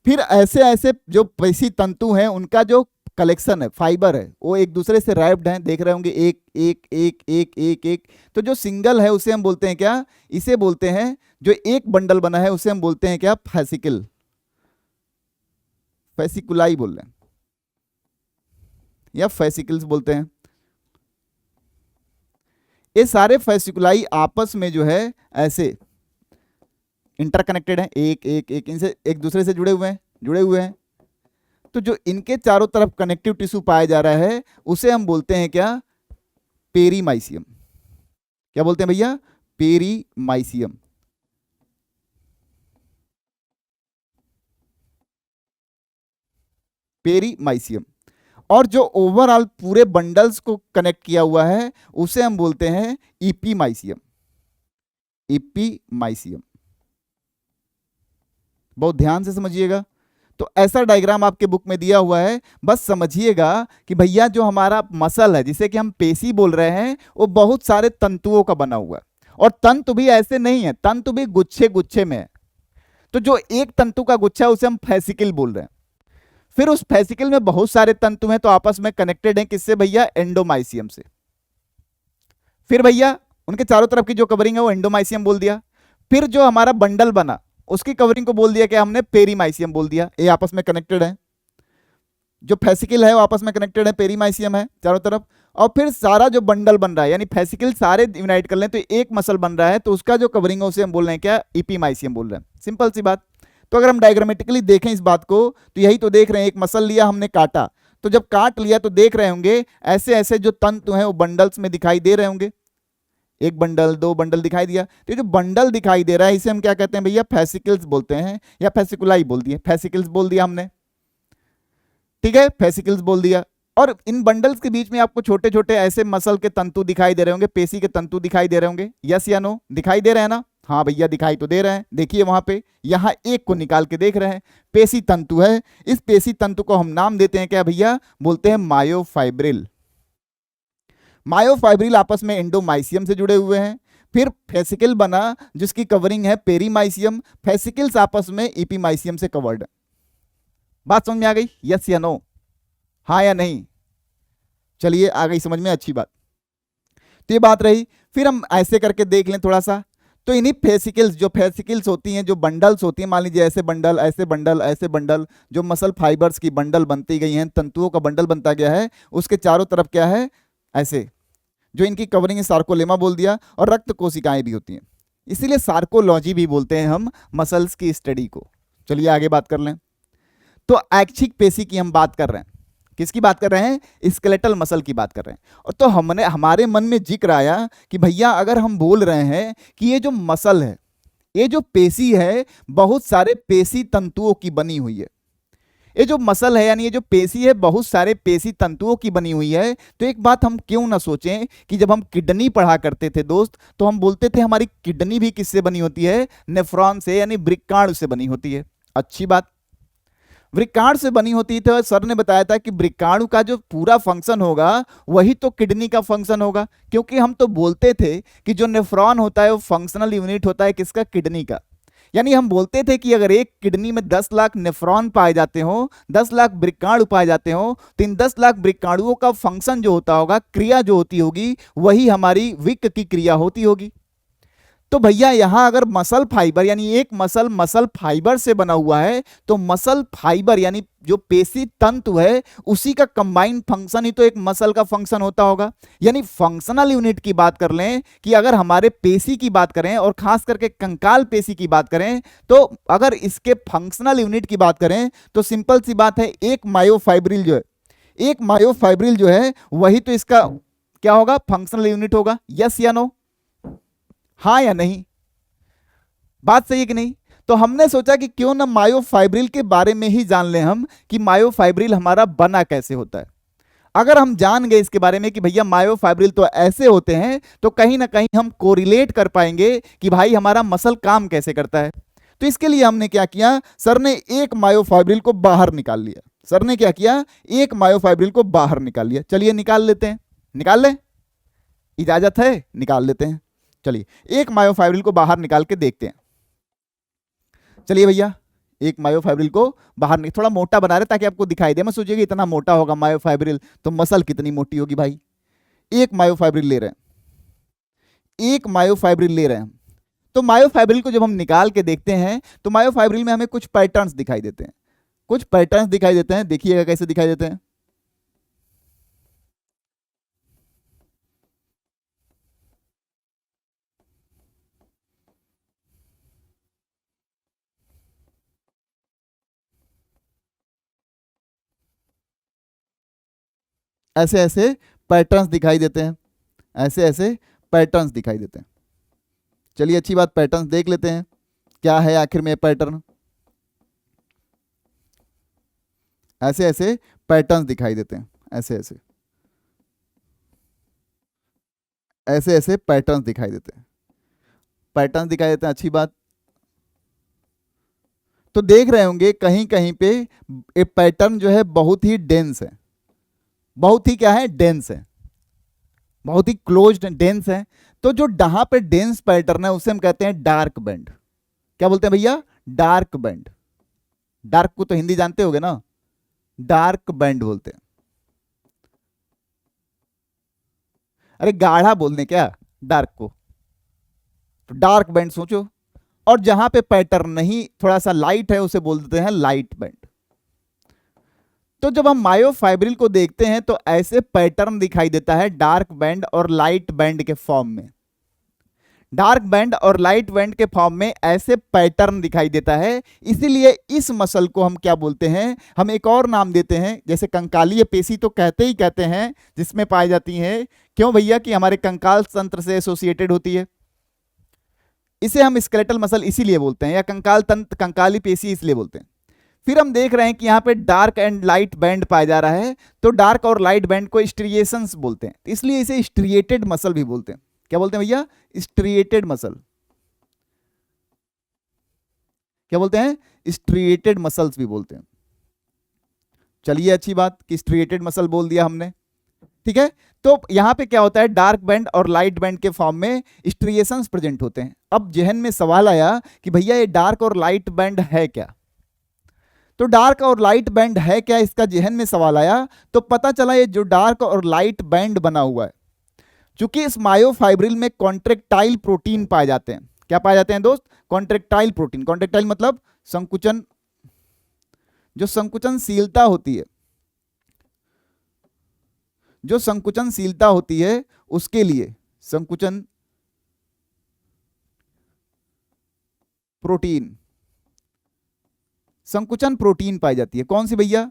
A: फिर ऐसे ऐसे जो पेशी तंतु हैं उनका जो कलेक्शन है, फाइबर है, वो एक दूसरे से रैप्ड हैं, देख रहे होंगे, एक एक एक एक एक एक। तो जो सिंगल है उसे हम बोलते हैं क्या, इसे बोलते हैं, जो एक बंडल बना है उसे हम बोलते हैं क्या, फैसिकल, फैसिकुलाई बोल रहे हैं या फैसिकल्स बोलते हैं। ये सारे फैसिकुलाई आपस में जो है ऐसे इंटरकनेक्टेड हैं, एक एक एक, इनसे एक दूसरे से जुड़े हुए हैं। तो जो इनके चारों तरफ कनेक्टिव टिश्यू पाया जा रहा है उसे हम बोलते हैं क्या, पेरीमाइसियम। क्या बोलते हैं भैया, पेरीमाइसियम। पेरीमाइसियम। और जो ओवरऑल पूरे बंडल्स को कनेक्ट किया हुआ है उसे हम बोलते हैं इपीमाइसियम, इपीमाइसियम। बहुत ध्यान से समझिएगा। तो ऐसा डायग्राम आपके बुक में दिया हुआ है, बस समझिएगा कि भैया जो हमारा मसल है जिसे कि हम पेशी बोल रहे हैं वो बहुत सारे तंतुओं का बना हुआ है, और तंतु भी ऐसे नहीं है, तंतु भी गुच्छे गुच्छे में है। तो जो एक तंतु का गुच्छा है उसे हम फैसिकल बोल रहे हैं। फिर उस फैसिकल में बहुत सारे तंतु हैं, तो आपस में कनेक्टेड हैं, किससे भैया, एंडोमाइसियम से। फिर भैया उनके चारों तरफ की जो कवरिंग है वो एंडोमाइसियम बोल दिया। फिर जो हमारा बंडल बना उसकी कवरिंग को बोल दिया क्या हमने, पेरीमाइसियम बोल दिया। ये आपस में कनेक्टेड है, जो फैसिकल है वो आपस में कनेक्टेड है, पेरीमाइसियम है चारों तरफ। और फिर सारा जो बंडल बन रहा है, यानी फैसिकल सारे यूनाइट कर लें तो एक मसल बन रहा है, तो उसका जो कवरिंग है उसे हम बोल रहे हैं क्या, इपीमाइसियम बोल रहे हैं। सिंपल सी बात। तो अगर हम डायग्रामेटिकली देखें इस बात को तो यही तो देख रहे हैं, एक मसल लिया हमने, काटा, तो जब काट लिया तो देख रहे होंगे ऐसे ऐसे जो तंतु हैं वो बंडल्स में दिखाई दे रहे होंगे, एक बंडल, दो बंडल दिखाई दिया। तो ये जो बंडल दिखाई दे रहा है इसे हम क्या कहते हैं भैया, फैसिकल्स बोलते हैं, या फैसिकुलाई बोल दिए, फैसिकल्स बोल दिया हमने, ठीक है, फैसिकल्स बोल दिया। और इन बंडल्स के बीच में आपको छोटे छोटे ऐसे मसल के तंतु दिखाई दे रहे होंगे, पेशी के तंतु दिखाई दे रहे होंगे, यस या नो, दिखाई दे रहे हैं ना, हाँ भैया दिखाई तो दे रहे हैं। देखिए वहां पे, यहां एक को निकाल के देख रहे हैं, पेशी तंतु है। इस पेशी तंतु को हम नाम देते हैं क्या भैया, बोलते हैं मायोफाइब्रिल। मायोफाइब्रिल आपस में एंडोमाइसियम से जुड़े हुए हैं। फिर फैसिकल बना जिसकी कवरिंग है पेरीमाइसियम, फैसिकल्स आपस में इपीमाइसियम से कवर्ड है। बात समझ में आ गई, यस या नो, हाँ या नहीं, चलिए आ गई समझ में, अच्छी बात। तो ये बात रही। फिर हम ऐसे करके देख लें थोड़ा सा। तो इन्हीं फैसिकल्स, जो फैसिकल्स होती हैं, जो बंडल्स होती हैं, मान लीजिए ऐसे बंडल, ऐसे बंडल, ऐसे बंडल, जो मसल फाइबर्स की बंडल बनती गई हैं, तंतुओं का बंडल बनता गया है, उसके चारों तरफ क्या है, ऐसे, जो इनकी कवरिंग है सार्कोलेमा बोल दिया। और रक्त कोशिकाएं भी होती हैं, इसीलिए सार्कोलॉजी भी बोलते हैं हम मसल्स की स्टडी को। चलिए आगे बात कर लें। तो ऐच्छिक पेशी की हम बात कर रहे हैं, किसकी बात कर रहे हैं, स्केलेटल मसल की बात कर रहे हैं। और तो हमने, हमारे मन में जिक्र आया कि भैया अगर हम बोल रहे हैं कि ये जो मसल है, ये जो पेशी है, बहुत सारे पेशी तंतुओं की बनी हुई है। ये जो मसल है यानी ये जो पेशी है बहुत सारे पेशी तंतुओं की बनी हुई है। तो एक बात हम क्यों ना सोचें कि जब हम किडनी पढ़ा करते थे दोस्त, तो हम बोलते थे हमारी किडनी भी किससे बनी होती है, नेफ्रॉन से, यानी वृक्काणु से बनी होती है। अच्छी बात, वृक्काणु से बनी होती है। तो सर ने बताया था कि वृक्काणु का जो पूरा फंक्शन होगा वही तो किडनी का फंक्शन होगा, क्योंकि हम तो बोलते थे कि जो नेफ्रॉन होता है वो फंक्शनल यूनिट होता है किसका, किडनी का। यानी हम बोलते थे कि अगर एक किडनी में 10 लाख नेफ्रॉन पाए जाते हो, 10 लाख वृक्काणु पाए जाते हो, तो इन 10 लाख वृक्काणुओं का फंक्शन जो होता होगा, क्रिया जो होती होगी, वही हमारी विक की क्रिया होती होगी। तो भैया यहां अगर मसल फाइबर, यानी एक मसल मसल फाइबर से बना हुआ है, तो मसल फाइबर यानी जो पेशी तंतु है उसी का कंबाइंड फंक्शन ही तो एक मसल का फंक्शन होता होगा। यानी फंक्शनल यूनिट की बात कर लें कि अगर हमारे पेशी की बात करें और खास करके कंकाल पेशी की बात करें, तो अगर इसके फंक्शनल यूनिट की बात करें तो सिंपल सी बात है, एक मायोफाइब्रिल जो है, एक मायोफाइब्रिल जो है वही तो इसका क्या होगा, फंक्शनल यूनिट होगा। यस या नो, हाँ या नहीं, बात सही है कि नहीं। तो हमने सोचा कि क्यों ना मायोफाइब्रिल के बारे में ही जान लें हम कि मायोफाइब्रिल हमारा बना कैसे होता है। अगर हम जान गए इसके बारे में कि भैया मायोफाइब्रिल तो ऐसे होते हैं, तो कहीं ना कहीं हम कोरिलेट कर पाएंगे कि भाई हमारा मसल काम कैसे करता है। तो इसके लिए हमने क्या किया, सर ने एक मायोफाइब्रिल को बाहर निकाल लिया। सर ने क्या किया, एक मायोफाइब्रिल को बाहर निकाल लिया। चलिए निकाल लेते हैं, निकाल लें, इजाजत है, निकाल लेते हैं। चलिए एक मायोफाइब्रिल को बाहर निकाल के देखते हैं। चलिए भैया एक मायोफाइब्रिल को बाहर नहीं, थोड़ा मोटा बना रहे ताकि आपको दिखाई दे, मैं सोचिए कि इतना मोटा होगा मायोफाइब्रिल तो मसल कितनी मोटी होगी भाई। एक मायोफाइब्रिल ले रहे हैं, एक मायोफाइब्रिल ले रहे हैं, तो मायोफाइब्रिल को जब हम निकाल के देखते हैं तो मायोफाइब्रिल में हमें कुछ पैटर्न्स दिखाई देते हैं, कुछ पैटर्न्स दिखाई देते हैं। देखिएगा कैसे दिखाई देते हैं। ऐसे ऐसे पैटर्न्स दिखाई देते हैं, ऐसे ऐसे पैटर्न्स दिखाई देते हैं। चलिए अच्छी बात, पैटर्न्स देख लेते हैं क्या है आखिर में पैटर्न। ऐसे ऐसे पैटर्न्स दिखाई देते हैं, ऐसे ऐसे ऐसे ऐसे पैटर्न्स दिखाई देते हैं, पैटर्न्स दिखाई देते हैं। अच्छी बात, तो देख रहे होंगे कहीं कहीं पे एक पैटर्न जो है बहुत ही डेंस है, बहुत ही क्या है, डेंस है, बहुत ही क्लोज्ड डेंस है। तो जो जहां पे डेंस पैटर्न है उसे हम कहते हैं डार्क बैंड। क्या बोलते हैं भैया, डार्क बैंड। डार्क को तो हिंदी जानते होगे ना, डार्क बैंड बोलते हैं। अरे गाढ़ा बोलने क्या डार्क को, तो डार्क बैंड सोचो। और जहां पे पैटर्न नहीं, थोड़ा सा लाइट है, उसे बोल देते हैं लाइट बैंड। तो जब हम मायोफाइब्रिल को देखते हैं तो ऐसे पैटर्न दिखाई देता है डार्क बैंड और लाइट बैंड के फॉर्म में। डार्क बैंड और लाइट बैंड के फॉर्म में ऐसे पैटर्न दिखाई देता है। इसीलिए इस मसल को हम क्या बोलते हैं, हम एक और नाम देते हैं, जैसे कंकालीय पेशी तो कहते ही कहते हैं जिसमें पाई जाती है। क्यों भैया, कि हमारे कंकाल तंत्र से एसोसिएटेड होती है। इसे हम स्केलेटल मसल इसीलिए बोलते हैं, या कंकाल तंत्र, कंकाली पेशी इसलिए बोलते हैं। फिर हम देख रहे हैं कि यहाँ पे डार्क एंड लाइट बैंड पाया जा रहा है, तो डार्क और लाइट बैंड को स्ट्रिएशंस बोलते हैं, इसलिए इसे स्ट्रिएटेड मसल भी बोलते हैं। क्या बोलते हैं भैया, स्ट्रिएटेड मसल। क्या बोलते हैं, स्ट्रिएटेड मसल्स भी बोलते हैं। चलिए अच्छी बात कि स्ट्रिएटेड मसल बोल दिया हमने, ठीक है। तो यहां पे क्या होता है, डार्क बैंड और लाइट बैंड के फॉर्म में स्ट्रिएशंस प्रेजेंट होते हैं। अब जहन में सवाल आया कि भैया ये डार्क और लाइट बैंड है क्या, तो डार्क और लाइट बैंड है क्या, इसका जहन में सवाल आया। तो पता चला ये जो डार्क और लाइट बैंड बना हुआ है, चूंकि इस मायोफाइब्रिल में कॉन्ट्रेक्टाइल प्रोटीन पाए जाते हैं। क्या पाए जाते हैं दोस्त, कॉन्ट्रेक्टाइल प्रोटीन। कॉन्ट्रेक्टाइल मतलब संकुचन, जो संकुचनशीलता होती है, जो संकुचनशीलता होती है उसके लिए संकुचन प्रोटीन, संकुचन प्रोटीन पाई जाती है। कौन सी भैया,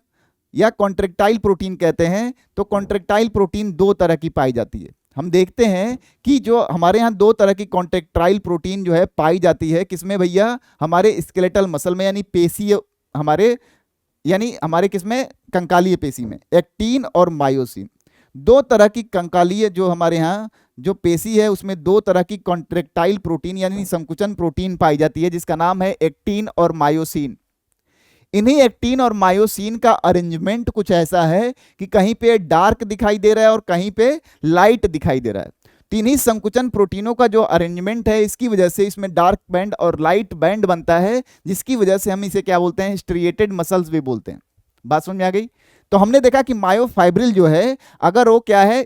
A: या कॉन्ट्रेक्टाइल प्रोटीन कहते हैं। तो कॉन्ट्रेक्टाइल प्रोटीन दो तरह की पाई जाती है। हम देखते हैं कि जो हमारे यहाँ दो तरह की कॉन्ट्रेक्टाइल प्रोटीन जो है पाई जाती है, किसमें भैया, हमारे स्केलेटल मसल में, यानी पेशी हमारे, यानी हमारे किसमें, कंकालीय पेशी में, एक्टिन और मायोसिन। दो तरह की कंकालीय जो हमारे यहाँ जो पेशी है उसमें दो तरह की कॉन्ट्रेक्टाइल प्रोटीन यानी संकुचन प्रोटीन पाई जाती है, जिसका नाम है एक्टिन और मायोसिन। इन्हीं एक्टिन और मायोसिन का अरेंजमेंट कुछ ऐसा है कि कहीं पे डार्क दिखाई दे रहा है और कहीं पे लाइट दिखाई दे रहा है। तो इन्हीं संकुचन प्रोटीनों का जो अरेंजमेंट है, इसकी वजह से इसमें डार्क बैंड और लाइट बैंड बनता है, जिसकी वजह से हम इसे क्या बोलते हैं, स्ट्रिएटेड मसल्स भी बोलते हैं। बात समझ में आ गई। तो हमने देखा कि मायोफाइब्रिल जो है, अगर वो क्या है,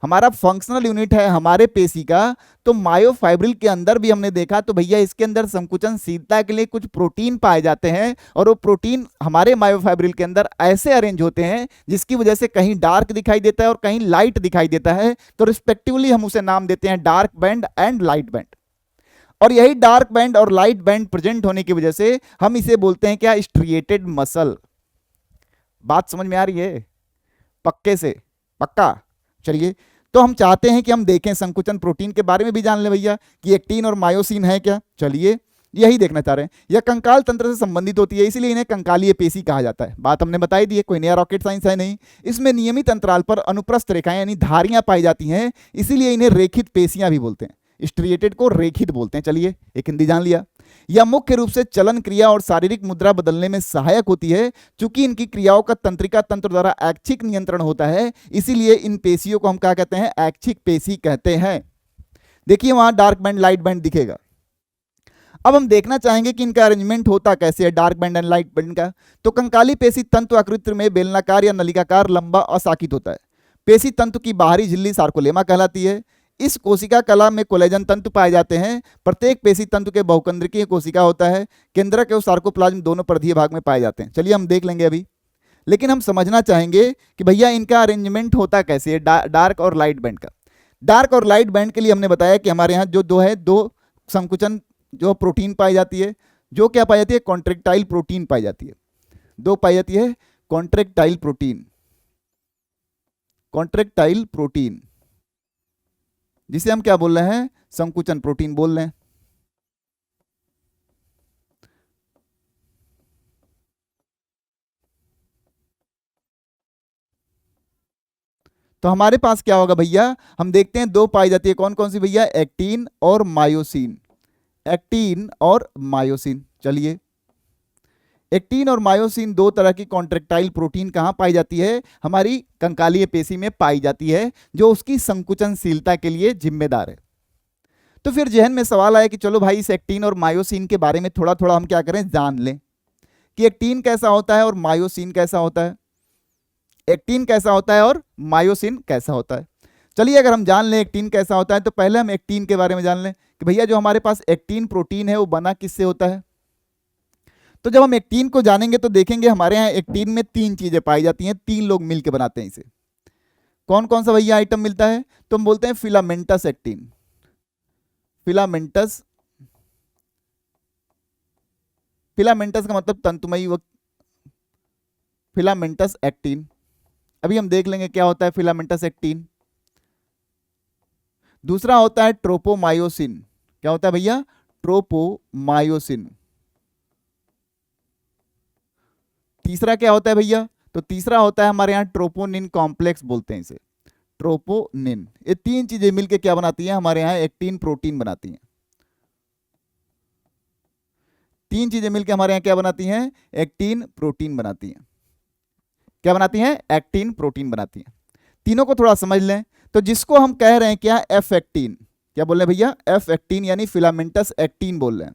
A: हमारा फंक्शनल यूनिट है हमारे पेशी का, तो मायोफाइब्रिल के अंदर भी हमने देखा तो भैया इसके अंदर संकुचनशीलता के लिए कुछ प्रोटीन पाए जाते हैं, और वो प्रोटीन हमारे मायोफाइब्रिल के अंदर ऐसे अरेंज होते हैं जिसकी वजह से कहीं डार्क दिखाई देता है और कहीं लाइट दिखाई देता है। तो रिस्पेक्टिवली हम उसे नाम देते हैं dark band and light band. और यही डार्क बैंड और लाइट बैंड प्रेजेंट होने की वजह से हम इसे बोलते हैं क्या, स्ट्रिएटेड मसल। बात समझ में आ रही है, पक्के से, पक्का। चलिए, तो हम चाहते हैं कि हम देखें संकुचन प्रोटीन के बारे में भी जान ले भैया कि एक्टिन और मायोसिन है क्या। चलिए, यही देखना चाह रहे हैं। यह कंकाल तंत्र से संबंधित होती है, इसलिए इन्हें कंकालीय पेशी कहा जाता है। बात हमने बताई दी है, कोई नया रॉकेट साइंस है नहीं। इसमें नियमित अंतराल पर अनुप्रस्थ रेखाएं यानी धारियां पाई जाती हैं, इसीलिए इन्हें रेखित पेशियां भी बोलते हैं। स्ट्रिएटेड को रेखित बोलते हैं। चलिए, एक हिंदी जान लिया। यह मुख्य रूप से चलन क्रिया और शारीरिक मुद्रा बदलने में सहायक होती है। चूंकि इनकी क्रियाओं का तंत्रिका तंत्र द्वारा ऐच्छिक नियंत्रण होता है, इसीलिए इन पेशियों को हम क्या कहते हैं, ऐच्छिक पेशी कहते हैं। देखिए वहां डार्क बैंड लाइट बैंड दिखेगा। अब हम देखना चाहेंगे कि इनका अरेंजमेंट होता कैसे है, dark band and light band का। तो कंकाली पेशी तंतु आकृति में बेलनाकार या नलिकाकार, लंबा, अशाखित होता है। पेशी तंतु की बाहरी झिल्ली सार्कोलेमा कहलाती है। इस कोशिका कला में कोलेजन तंतु पाए जाते हैं। प्रत्येक पेशी तंतु के बहुकेंद्रकीय कोशिका होता है। केंद्रक और सार्कोप्लाज्म दोनों परिधीय भाग में पाए जाते हैं। चलिए हम देख लेंगे अभी, लेकिन हम समझना चाहेंगे कि भैया इनका अरेंजमेंट होता कैसे है, डार्क और लाइट बैंड का। डार्क और लाइट बैंड के लिए हमने बताया कि हमारे यहाँ जो दो संकुचन जो प्रोटीन पाई जाती है, जो क्या पाई जाती है, कॉन्ट्रेक्टाइल प्रोटीन पाई जाती है। दो पाई जाती है कॉन्ट्रेक्टाइल प्रोटीन, कॉन्ट्रेक्टाइल प्रोटीन, जिसे हम क्या बोल रहे हैं, संकुचन प्रोटीन बोल रहे हैं। तो हमारे पास क्या होगा भैया, हम देखते हैं दो पाई जाती है, कौन कौन सी भैया, एक्टिन और मायोसिन, एक्टिन और मायोसिन। चलिए, एक्टिन और मायोसिन दो तरह की कॉन्ट्रेक्टाइल प्रोटीन कहां पाई जाती है, हमारी कंकालीय पेशी में पाई जाती है, जो उसकी संकुचनशीलता के लिए जिम्मेदार है। तो फिर जहन में सवाल आया कि चलो भाई इस एक्टिन और मायोसिन के बारे में थोड़ा थोड़ा हम क्या करें, जान लें कि एक्टिन कैसा होता है और मायोसिन कैसा होता है, एक्टिन कैसा होता है और मायोसिन कैसा होता है। चलिए अगर हम जान लें एक्टिन कैसा होता है, तो पहले हम एक्टिन के बारे में जान लें कि भैया जो हमारे पास एक्टिन प्रोटीन है वो बना किससे होता है। तो जब हम एक्टिन को जानेंगे तो देखेंगे हमारे यहाँ एक्टिन में तीन चीजें पाई जाती हैं, तीन लोग मिलकर बनाते हैं इसे। कौन कौन सा भैया आइटम मिलता है, तो हम बोलते हैं फिलामेंटस एक्टिन, फिलामेंटस, फिलामेंटस का मतलब तंतुमयी वक्त, फिलामेंटस एक्टिन। अभी हम देख लेंगे क्या होता है फिलामेंटस एक्टिन। दूसरा होता है ट्रोपोमायोसिन, क्या होता है भैया, ट्रोपोमायोसिन। तीसरा क्या होता है भैया, तो तीसरा होता है हमारे यहाँ ट्रोपोनिन कॉम्प्लेक्स बोलते हैं इसे, ट्रोपोनिन। ये तीन चीजें मिलकर क्या बनाती हैं, हमारे यहाँ एक्टिन प्रोटीन बनाती हैं। तीन चीजें मिलकर हमारे यहाँ क्या बनाती हैं, एक्टिन प्रोटीन बनाती हैं। क्या बनाती हैं, एक्टिन प्रोटीन बनाती हैं। तीनों को थोड़ा समझ लें, तो जिसको हम कह रहे हैं क्या, एफ एक्टिन, क्या बोल रहे हैं भैया, एफ एक्टिन यानी फिलामेंटस एक्टिन बोल रहे हैं।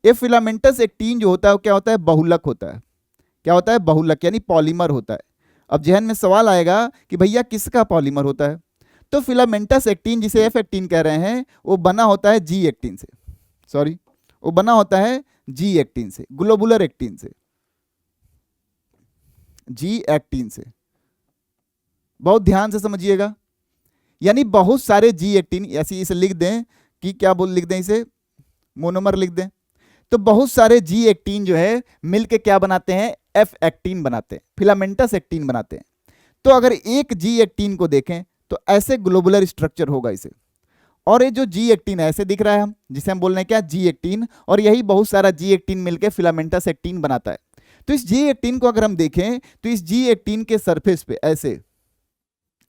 A: ये फिलामेंटस एक्टिन जो होता है वो क्या होता है, बहुलक होता है। क्या होता है, बहुलक यानी पॉलीमर होता है। अब जहन में सवाल आएगा कि भैया किसका पॉलीमर होता है, तो फिलामेंटस एक्टिन जिसे एफ एक्टिन कह रहे हैं वो बना होता है जी एक्टिन से, सॉरी वो बना होता है जी एक्टिन से, ग्लोबुलर एक्टिन से, जी एक्टिन से। बहुत ध्यान से समझिएगा, यानी बहुत सारे जी एक्टिन, ऐसे इसे लिख दें कि क्या बोल, लिख दें इसे मोनोमर लिख दें। तो बहुत सारे जी एक्टिन जो है मिलके क्या बनाते हैं, एफ एक्टिन बनाते हैं, फिलामेंटस एक्टिन बनाते हैं। तो अगर एक जी एक्टिन को देखें तो ऐसे ग्लोबुलर स्ट्रक्चर होगा इसे, और ये जो जी एक्टिन है ऐसे दिख रहा है, हम जिसे हम बोल रहे हैं क्या, जी एक्टिन, और यही बहुत सारा जी एक्टिन मिलकर फिलामेंटस एक्टिन बनाता है। तो इस जी एक्टिन को अगर हम देखें तो इस जी एक्टिन के सरफेस पे ऐसे,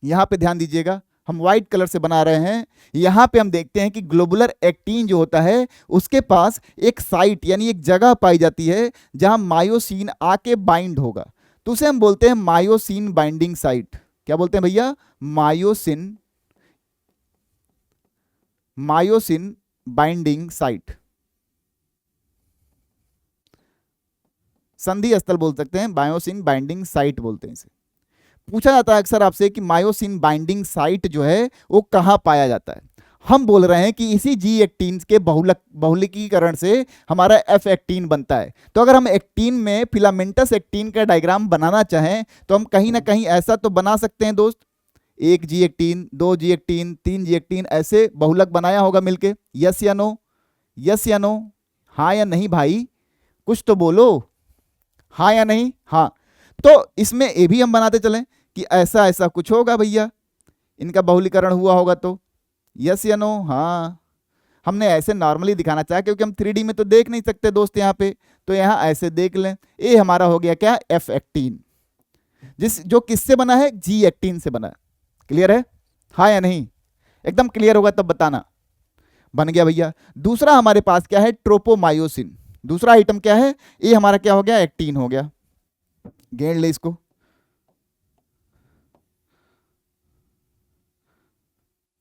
A: यहां पे ध्यान दीजिएगा, हम व्हाइट कलर से बना रहे हैं, यहां पे हम देखते हैं कि ग्लोबुलर एक्टिन जो होता है उसके पास एक साइट यानी एक जगह पाई जाती है जहां मायोसिन आके बाइंड होगा, तो उसे हम बोलते हैं मायोसिन बाइंडिंग साइट। क्या बोलते हैं भैया, मायोसिन, मायोसिन बाइंडिंग साइट, संधि स्थल बोल सकते हैं, मायोसिन बाइंडिंग साइट बोलते हैं इसे। पूछा जाता है अक्सर आपसे कि मायोसिन बाइंडिंग साइट जो है वो कहां पाया जाता है। हम बोल रहे हैं कि इसी जी एक्टिन के बहुलकीकरण से हमारा एफ एक्टिन बनता है। तो अगर हम एक्टिन में फिलामेंटस एक्टिन का डायग्राम बनाना चाहें तो हम कहीं ना कहीं ऐसा तो बना सकते हैं दोस्त, एक जी एक्टिन, दो जी एक्टिन, तीन जी एक्टिन, ऐसे बहुलक बनाया होगा मिलके, यस या नो, यस या नो, हाँ या नहीं भाई, कुछ तो बोलो, हाँ या नहीं, हाँ। तो इसमें ये भी हम बनाते चलें कि ऐसा ऐसा कुछ होगा भैया, इनका बहुलीकरण हुआ होगा, तो यस या नो, हाँ। हमने ऐसे नॉर्मली दिखाना चाहा क्योंकि हम 3D में तो देख नहीं सकते दोस्त यहाँ पे, तो यहाँ ऐसे देख लें। ये हमारा हो गया क्या, एफ एक्टिन, जो किससे बना है, जी एक्टिन से बना है। क्लियर है, हाँ या नहीं, एकदम क्लियर होगा तब बताना। बन गया भैया। दूसरा हमारे पास क्या है, ट्रोपोमायोसिन। दूसरा आइटम क्या है, ये हमारा क्या हो गया, एक्टिन हो गया। घेर ले इसको।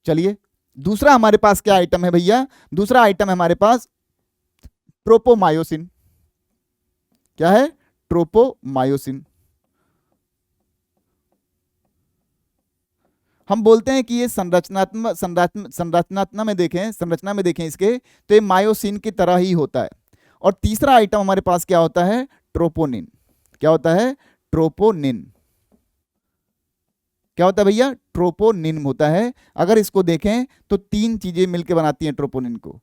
A: चलिए दूसरा हमारे पास क्या आइटम है भैया, दूसरा आइटम है हमारे पास ट्रोपोमायोसिन। क्या है? ट्रोपोमायोसिन। हम बोलते हैं कि ये संरचना में देखें इसके, तो ये मायोसिन की तरह ही होता है। और तीसरा आइटम हमारे पास क्या होता है? ट्रोपोनिन। क्या होता है? ट्रोपोनिन। क्या होता है भैया? ट्रोपोनिन होता है। अगर इसको देखें तो तीन चीजें मिलकर बनाती हैं ट्रोपोनिन को।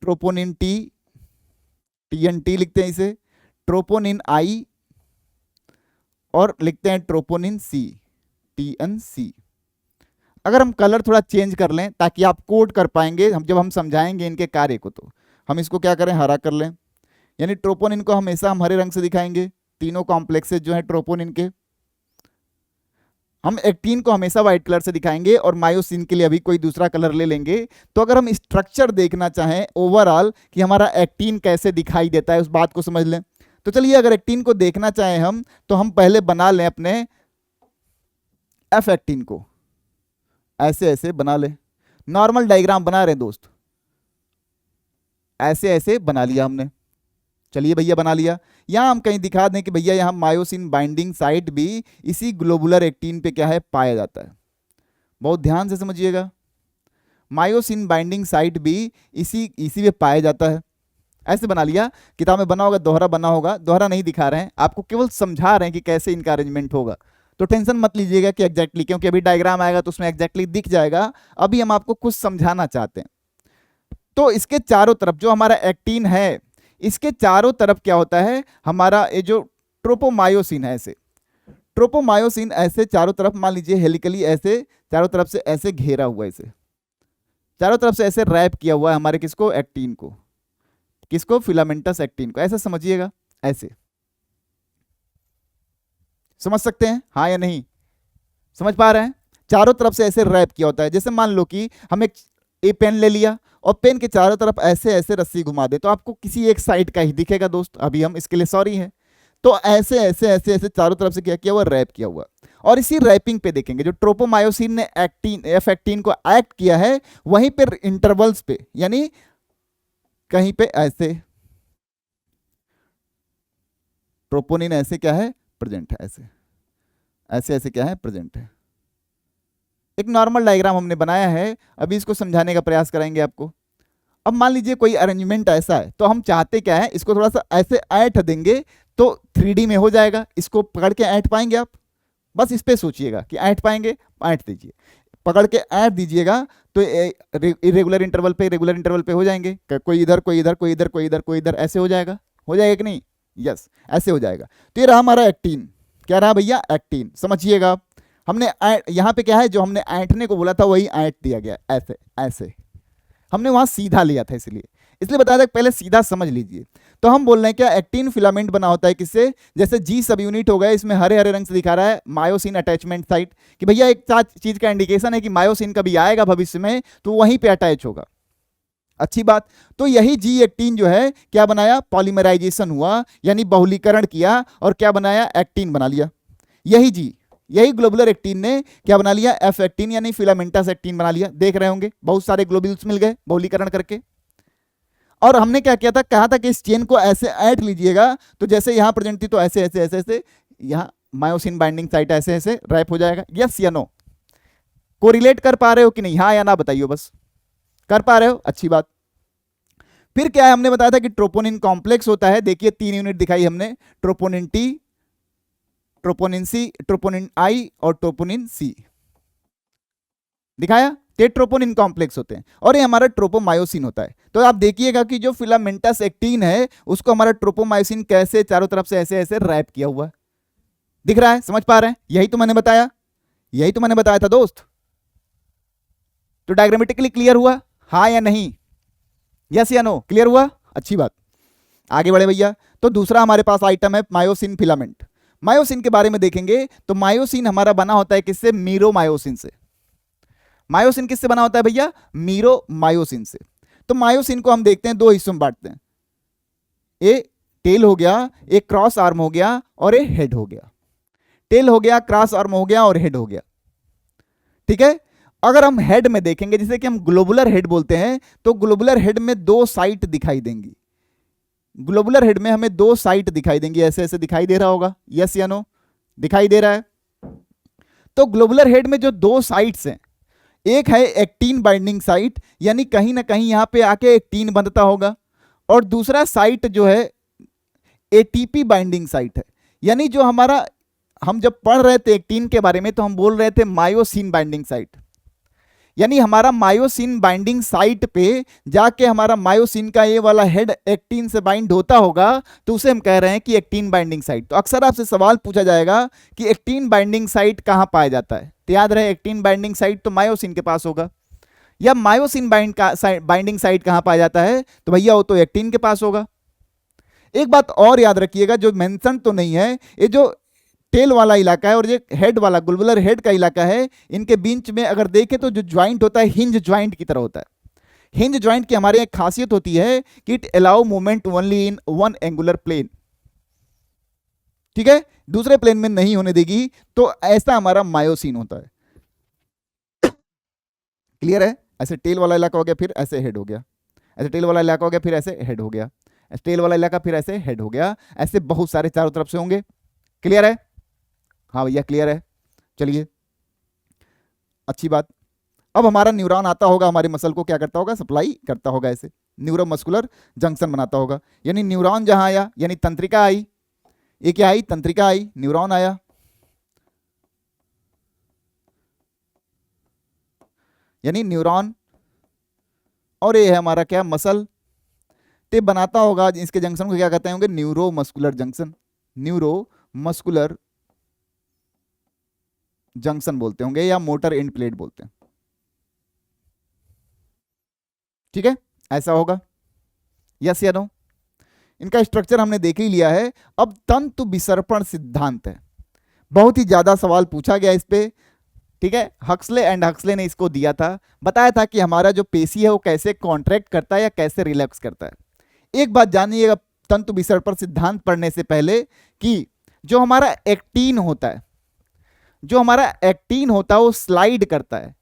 A: ट्रोपोनिन टी, TNT लिखते हैं इसे, ट्रोपोनिन आई, और लिखते हैं ट्रोपोनिन सी, TNC। अगर हम कलर थोड़ा चेंज कर लें ताकि आप कोड कर पाएंगे, हम जब हम समझाएंगे इनके कार्य को, तो हम इसको क्या करें? हरा कर लें। यानी ट्रोपोनिन को हमेशा हम हरे रंग से दिखाएंगे, तीनों कॉम्प्लेक्सेस जो है ट्रोपोनिन के। हम एक्टिन को हमेशा व्हाइट कलर से दिखाएंगे, और मायोसिन के लिए अभी कोई दूसरा कलर ले लेंगे। तो अगर हम स्ट्रक्चर देखना चाहें ओवरऑल कि हमारा एक्टिन कैसे दिखाई देता है, उस बात को समझ लें। तो चलिए, अगर एक्टिन को देखना चाहें हम, तो हम पहले बना लें अपने एफ एक्टिन को। ऐसे ऐसे बना लें, नॉर्मल डायग्राम बना रहे हैं दोस्त, ऐसे ऐसे बना लिया हमने। चलिए भैया, बना लिया। यहां हम कहीं दिखा दें कि भैया यहां मायोसिन बाइंडिंग साइट भी इसी ग्लोबुलर एक्टिन पे क्या है? पाया जाता है। बहुत ध्यान से समझिएगा, मायोसिन बाइंडिंग साइट भी इसी पे पाया जाता है। ऐसे बना लिया। किताब में बना होगा, दोहरा बना होगा, दोहरा नहीं दिखा रहे हैं आपको, केवल समझा रहे हैं कि कैसे इनका अरेंजमेंट होगा। तो टेंशन मत लीजिएगा कि एग्जैक्टली, क्योंकि अभी डायग्राम आएगा तो उसमें एग्जैक्टली दिख जाएगा। अभी हम आपको कुछ समझाना चाहते हैं। तो इसके चारों तरफ जो हमारा एक्टिन है, इसके चारों तरफ क्या होता है? हमारा ये जो ट्रोपोमायोसिन है, ऐसे ट्रोपोमायोसिन ऐसे चारों तरफ, मान लीजिए हेलिकली ऐसे चारों तरफ से ऐसे घेरा हुआ है, इसे चारों तरफ से ऐसे रैप किया हुआ है हमारे किसको? एक्टिन को। किसको? फिलामेंटस एक्टिन को। ऐसे समझिएगा, ऐसे समझ सकते हैं, हाँ या नहीं? समझ पा रहे हैं? चारों तरफ से ऐसे रैप किया होता है। जैसे मान लो कि हम एक पेन ले लिया, और पेन के चारों तरफ ऐसे ऐसे रस्सी घुमा दे, तो आपको किसी एक साइड का ही दिखेगा दोस्त। अभी हम इसके लिए सॉरी हैं। तो ऐसे ऐसे ऐसे ऐसे चारों तरफ से क्या किया हुआ? रैप किया हुआ। और इसी रैपिंग पे देखेंगे, जो ट्रोपोमायोसिन ने एफ एक्टिन को एक्ट किया है, वहीं पर इंटरवल्स पे, यानी कहीं पे ऐसे ट्रोपोनिन ऐसे क्या है? प्रेजेंट है। ऐसे ऐसे ऐसे क्या है? प्रेजेंट है। एक नॉर्मल डायग्राम हमने बनाया है, अभी इसको समझाने का प्रयास कराएंगे आपको। अब मान लीजिए कोई अरेंजमेंट ऐसा है, तो हम चाहते क्या है? इसको थोड़ा सा ऐसे ऐंठ देंगे तो 3D में हो जाएगा। इसको पकड़ के ऐंठ पाएंगे आप? बस इस पे सोचिएगा कि ऐंठ पाएंगे, ऐंठ दीजिए, पकड़ के ऐंठ दीजिएगा, तो इरेगुलर इंटरवल पे हो जाएंगे। कोई इधर, कोई इधर, कोई इधर, कोई इधर, कोई इधर, ऐसे हो जाएगा। हो जाएगा कि नहीं? यस, ऐसे हो जाएगा। तो ये रहा हमारा एक्टिन। क्या रहा भैया? एक्टिन। समझिएगा, हमने यहां पे क्या है? जो हमने ऐंठने को बोला था वही ऐंठ दिया गया, ऐसे ऐसे। हमने वहां सीधा लिया था, इसलिए बताया था पहले सीधा समझ लीजिए। तो हम बोल रहे हैं क्या? एक्टिन फिलामेंट बना होता है किससे? जैसे जी सब यूनिट हो गया, इसमें हरे हरे रंग से दिखा रहा है मायोसिन अटैचमेंट साइट, कि भैया एक चीज का इंडिकेशन है कि मायोसिन कभी आएगा भविष्य में तो वहीं पे अटैच होगा। अच्छी बात। तो यही जी एक्टिन जो है क्या बनाया? पॉलीमराइजेशन हुआ, यानी बहुलीकरण किया, और क्या बनाया? एक्टिन बना लिया। यही ग्लोबुलर एक्टिन ने क्या बना लिया? एफ एक्टिन, यानी फिलामेंटस एक्टिन बना लिया। देख रहे होंगे बहुत सारे ग्लोब्यूल्स मिल गए बहुलीकरण करके। और हमने क्या किया था? कहा था कि इस चेन को ऐसे ऐंठ लीजिएगा, तो जैसे यहां प्रेजेंट थी तो ऐसे ऐसे ऐसे ऐसे यहां मायोसिन बाइंडिंग साइट ऐसे ऐसे रैप हो जाएगा। यस या नो? कोरिलेट कर पा रहे हो कि नहीं? हाँ या ना बताइए, बस कर पा रहे हो, अच्छी बात। फिर क्या है? हमने बताया था कि ट्रोपोनिन कॉम्प्लेक्स होता है। देखिए 3 यूनिट दिखाई हमने, troponin T, troponin C, troponin I और ट्रोपोनिन सी दिखाया। ये ट्रोपोनिन कॉम्प्लेक्स होते हैं, और ये हमारा ट्रोपोमायोसिन होता है। तो आप देखिएगा कि जो फिलामेंटस एक्टिन है उसको हमारा ट्रोपोमायोसिन कैसे चारों तरफ से ऐसे ऐसे रैप किया हुआ है। दिख रहा है? समझ पा रहे हैं? यही तो मैंने बताया था दोस्त। तो डायग्रामेटिकली क्लियर हुआ, हाँ या नहीं? यस या नो? क्लियर हुआ? अच्छी बात। आगे बढ़े भैया। तो दूसरा हमारे पास आइटम है मायोसिन फिलामेंट। मायोसिन के बारे में देखेंगे तो मायोसिन हमारा बना होता है किससे? मीरोमायोसिन से। मायोसिन किससे बना होता है भैया? मीरोमायोसिन से। तो मायोसिन को हम देखते हैं दो हिस्सों में बांटते हैं, ए टेल हो गया, एक क्रॉस आर्म हो गया, और एक हेड हो गया। टेल हो गया, क्रॉस आर्म हो गया, और हेड हो गया। ठीक है। अगर हम हेड में देखेंगे, जिसे कि हम ग्लोबुलर हेड बोलते हैं, तो ग्लोबुलर हेड में दो साइट दिखाई देंगी। ग्लोबुलर हेड में हमें दो साइट दिखाई देंगी, ऐसे ऐसे दिखाई दे रहा होगा, यस या नो, दिखाई दे रहा है। तो ग्लोबुलर हेड में जो दो साइट्स हैं, एक है एक्टिन बाइंडिंग साइट, यानी कहीं ना कहीं यहां पे आके एक्टिन बनता होगा, और दूसरा साइट जो है एटीपी बाइंडिंग साइट है। यानी जो हमारा, हम जब पढ़ रहे थे एक्टिन के बारे में तो हम बोल रहे थे मायोसिन बाइंडिंग साइट, यानी हमारा मायोसिन बाइंडिंग साइट पे जाके हमारा मायोसिन का ये वाला हेड एक्टिन से बाइंड होता होगा, तो उसे हम कह रहे हैं कि एक्टिन बाइंडिंग साइट। तो अक्सर आपसे सवाल पूछा जाएगा कि एक्टिन बाइंडिंग साइट कहां पाया जाता है, तो याद रहे एक्टिन बाइंडिंग साइट तो मायोसिन के पास होगा, या मायोसिन बाइंडिंग साइट कहां पाया जाता है, तो भैया वो तो एक्टिन के पास होगा। एक बात और याद रखिएगा, जो मेंशन तो नहीं है, ये जो टेल वाला इलाका है और ये हेड वाला ग्लोबुलर हेड का इलाका है, इनके बीच में अगर देखें तो जो ज्वाइंट होता है हिंज ज्वाइंट की तरह होता है। हिंज ज्वाइंट की हमारे एक खासियत होती है कि it allow movement only in one angular plane, ठीक है, दूसरे प्लेन में नहीं होने देगी। तो ऐसा हमारा मायोसिन होता है। क्लियर है? ऐसे टेल वाला इलाका हो गया, फिर ऐसे हेड हो गया, ऐसे टेल वाला इलाका हो गया, फिर ऐसे हेड हो गया, ऐसे टेल वाला इलाका, फिर ऐसे हेड हो गया, ऐसे बहुत सारे चारों तरफ से होंगे। क्लियर है? हाँ भैया क्लियर है। चलिए, अच्छी बात। अब हमारा न्यूरॉन आता होगा, हमारे मसल को क्या करता होगा, सप्लाई करता होगा, ऐसे न्यूरोमस्कुलर जंक्शन बनाता होगा। यानी न्यूरॉन जहां आया, यानी तंत्रिका आई, ये क्या आई, तंत्रिका आई, न्यूरॉन आया, यानी न्यूरॉन, और ये है हमारा क्या, मसल, ते बनाता होगा, इसके जंक्शन को क्या कहते होंगे, न्यूरोमस्कुलर जंक्शन, न्यूरोमस्कुलर जंक्शन बोलते होंगे, या मोटर एंड प्लेट बोलते हैं। ठीक है, ऐसा होगा, यस या नो। इनका स्ट्रक्चर हमने देख ही लिया है। अब तंतु विसर्पण सिद्धांत है, बहुत ही ज्यादा सवाल पूछा गया इस पे। ठीक है, हक्सले एंड हक्सले ने इसको दिया था, बताया था कि हमारा जो पेशी है वो कैसे कॉन्ट्रैक्ट करता है या कैसे रिलैक्स करता है। एक बात जानिएगा तंतु विसर्पण सिद्धांत पढ़ने से पहले, कि जो हमारा एक्टिन होता है, जो हमारा एक्टिन होता है वो स्लाइड करता है,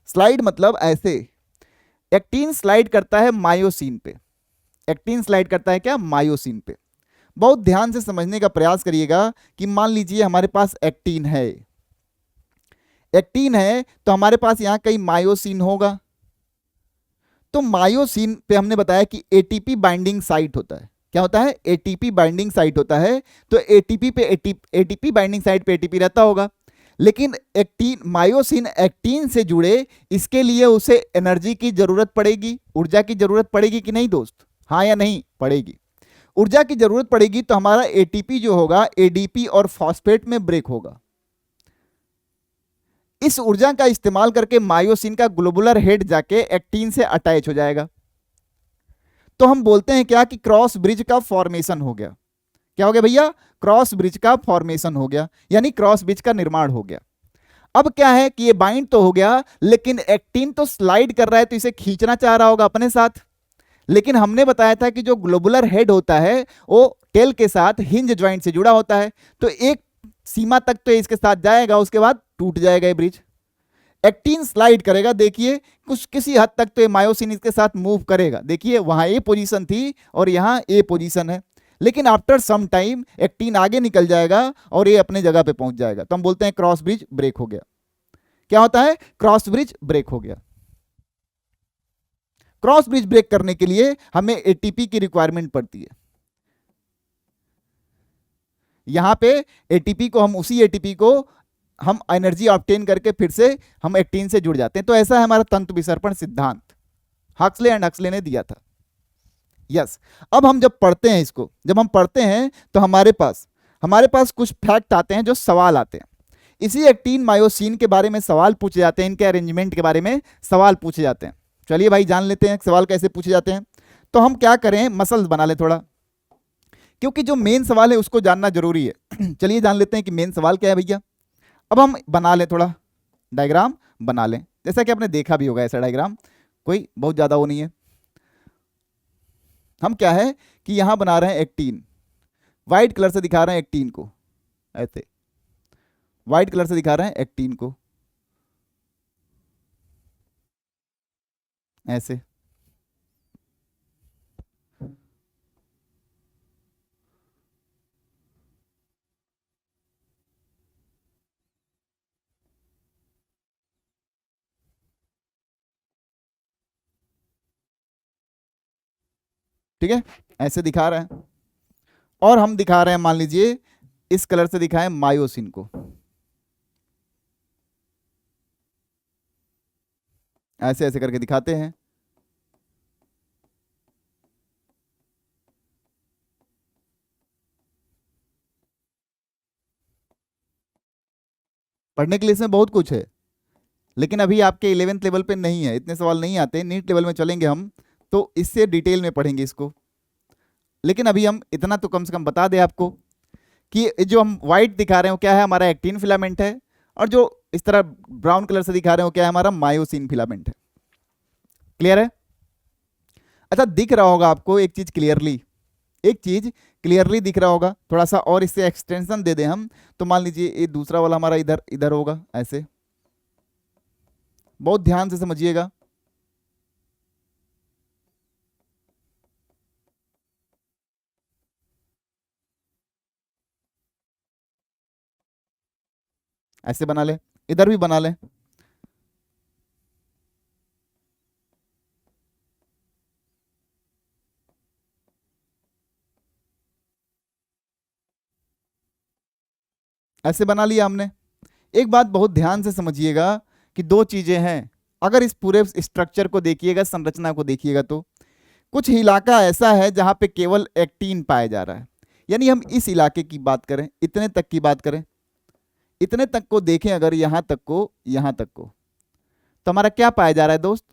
A: स्लाइड मतलब ऐसे, एक्टिन स्लाइड करता है मायोसिन पे, एक्टिन स्लाइड करता है क्या, मायोसिन पे। बहुत ध्यान से समझने का प्रयास करिएगा कि मान लीजिए हमारे पास एक्टिन है, एक्टिन है तो हमारे पास यहां कई मायोसिन होगा, तो मायोसिन पे हमने बताया कि एटीपी बाइंडिंग साइट होता है, क्या होता है, एटीपी बाइंडिंग साइट होता है। तो एटीपी पे एटीपी बाइंडिंग साइट पे एटीपी रहता होगा, लेकिन एक्टिन, मायोसिन एक्टिन से जुड़े, इसके लिए उसे एनर्जी की जरूरत पड़ेगी, ऊर्जा की जरूरत पड़ेगी कि नहीं दोस्त, हाँ या नहीं, पड़ेगी, ऊर्जा की जरूरत पड़ेगी। तो हमारा एटीपी जो होगा एडीपी और फॉस्फेट में ब्रेक होगा, इस ऊर्जा का इस्तेमाल करके मायोसिन का ग्लोबुलर हेड जाके एक्टिन से अटैच हो जाएगा। तो हम बोलते हैं क्या, कि क्रॉस ब्रिज का फॉर्मेशन हो गया। क्या हो गया भैया, क्रॉस ब्रिज का फॉर्मेशन हो गया, यानी क्रॉस ब्रिज का निर्माण हो गया। अब क्या है कि ये बाइंड तो हो गया, लेकिन एक्टिन तो स्लाइड कर रहा है, तो इसे खींचना चाह रहा होगा अपने साथ। लेकिन हमने बताया था कि जो ग्लोबुलर हेड होता है वो टेल के साथ हिंज ज्वाइंट से जुड़ा होता है, तो एक सीमा तक तो इसके साथ जाएगा, उसके बाद टूट जाएगा ये ब्रिज। एक्टिन स्लाइड करेगा, देखिए कुछ किसी हद तक तो ये मायोसिन इसके साथ मूव करेगा, देखिए वहां ए पोजीशन थी और यहां ए पोजीशन है, लेकिन आफ्टर सम टाइम एक्टिन आगे निकल जाएगा और ये अपने जगह पे पहुंच जाएगा, तो हम बोलते हैं क्रॉस ब्रिज ब्रेक हो गया। क्या होता है, क्रॉस ब्रिज ब्रेक हो गया। क्रॉस ब्रिज ब्रेक करने के लिए हमें एटीपी की रिक्वायरमेंट पड़ती है। यहां पे एटीपी को हम, उसी एटीपी को हम एनर्जी ऑब्टेन करके फिर से हम एक्टिन से जुड़ जाते हैं। तो ऐसा है हमारा तंतु विसर्पण सिद्धांत, हक्सले एंड हक्सले ने दिया था। यस, अब हम जब पढ़ते हैं इसको, जब हम पढ़ते हैं तो हमारे पास कुछ फैक्ट आते हैं, जो सवाल आते हैं। इसी एक्टिन मायोसिन के बारे में सवाल पूछे जाते हैं, इनके अरेंजमेंट के बारे में सवाल पूछे जाते हैं। चलिए भाई जान लेते हैं सवाल कैसे पूछे जाते हैं। तो हम क्या करें, मसल्स बना लें थोड़ा, क्योंकि जो मेन सवाल है उसको जानना जरूरी है। चलिए जान लेते हैं कि मेन सवाल क्या है भैया। अब हम बना लें, थोड़ा डायग्राम बना लें, जैसा कि आपने देखा भी होगा ऐसा डायग्राम, कोई बहुत ज़्यादा वो नहीं है। हम क्या है कि यहां बना रहे हैं एक्टिन, वाइट कलर से दिखा रहे हैं एक्टिन को, ऐसे वाइट कलर से दिखा रहे हैं एक्टिन को। ऐसे। ठीक है, ऐसे दिखा रहे हैं। और हम दिखा रहे हैं, मान लीजिए इस कलर से दिखाएं मायोसिन को, ऐसे ऐसे करके दिखाते हैं। पढ़ने के लिए इसमें बहुत कुछ है, लेकिन अभी आपके 11th लेवल पे नहीं है, इतने सवाल नहीं आते। नीट लेवल में चलेंगे हम तो इससे डिटेल में पढ़ेंगे इसको। लेकिन अभी हम इतना तो कम से कम बता दें आपको कि जो हम व्हाइट दिखा रहे हो क्या है, हमारा एक्टिन फिलामेंट है, और जो इस तरह ब्राउन कलर से दिखा रहे हो क्या है, हमारा मायोसिन फिलामेंट है। क्लियर है? अच्छा, दिख रहा होगा आपको एक चीज क्लियरली, एक चीज क्लियरली दिख रहा होगा। थोड़ा सा और इससे एक्सटेंशन दे दें हम, तो मान लीजिए ये दूसरा वाला हमारा इधर इधर होगा, ऐसे। बहुत ध्यान से समझिएगा। ऐसे बना ले, इधर भी बना ले। ऐसे बना लिया हमने। एक बात बहुत ध्यान से समझिएगा कि दो चीजें हैं। अगर इस पूरे स्ट्रक्चर को देखिएगा, संरचना को देखिएगा, तो कुछ इलाका ऐसा है जहां पे केवल एक्टीन पाया जा रहा है। यानी हम इस इलाके की बात करें, इतने तक की बात करें, इतने तक को देखें, अगर यहां तक को, यहां तक को, तो हमारा क्या पाया जा रहा है दोस्त?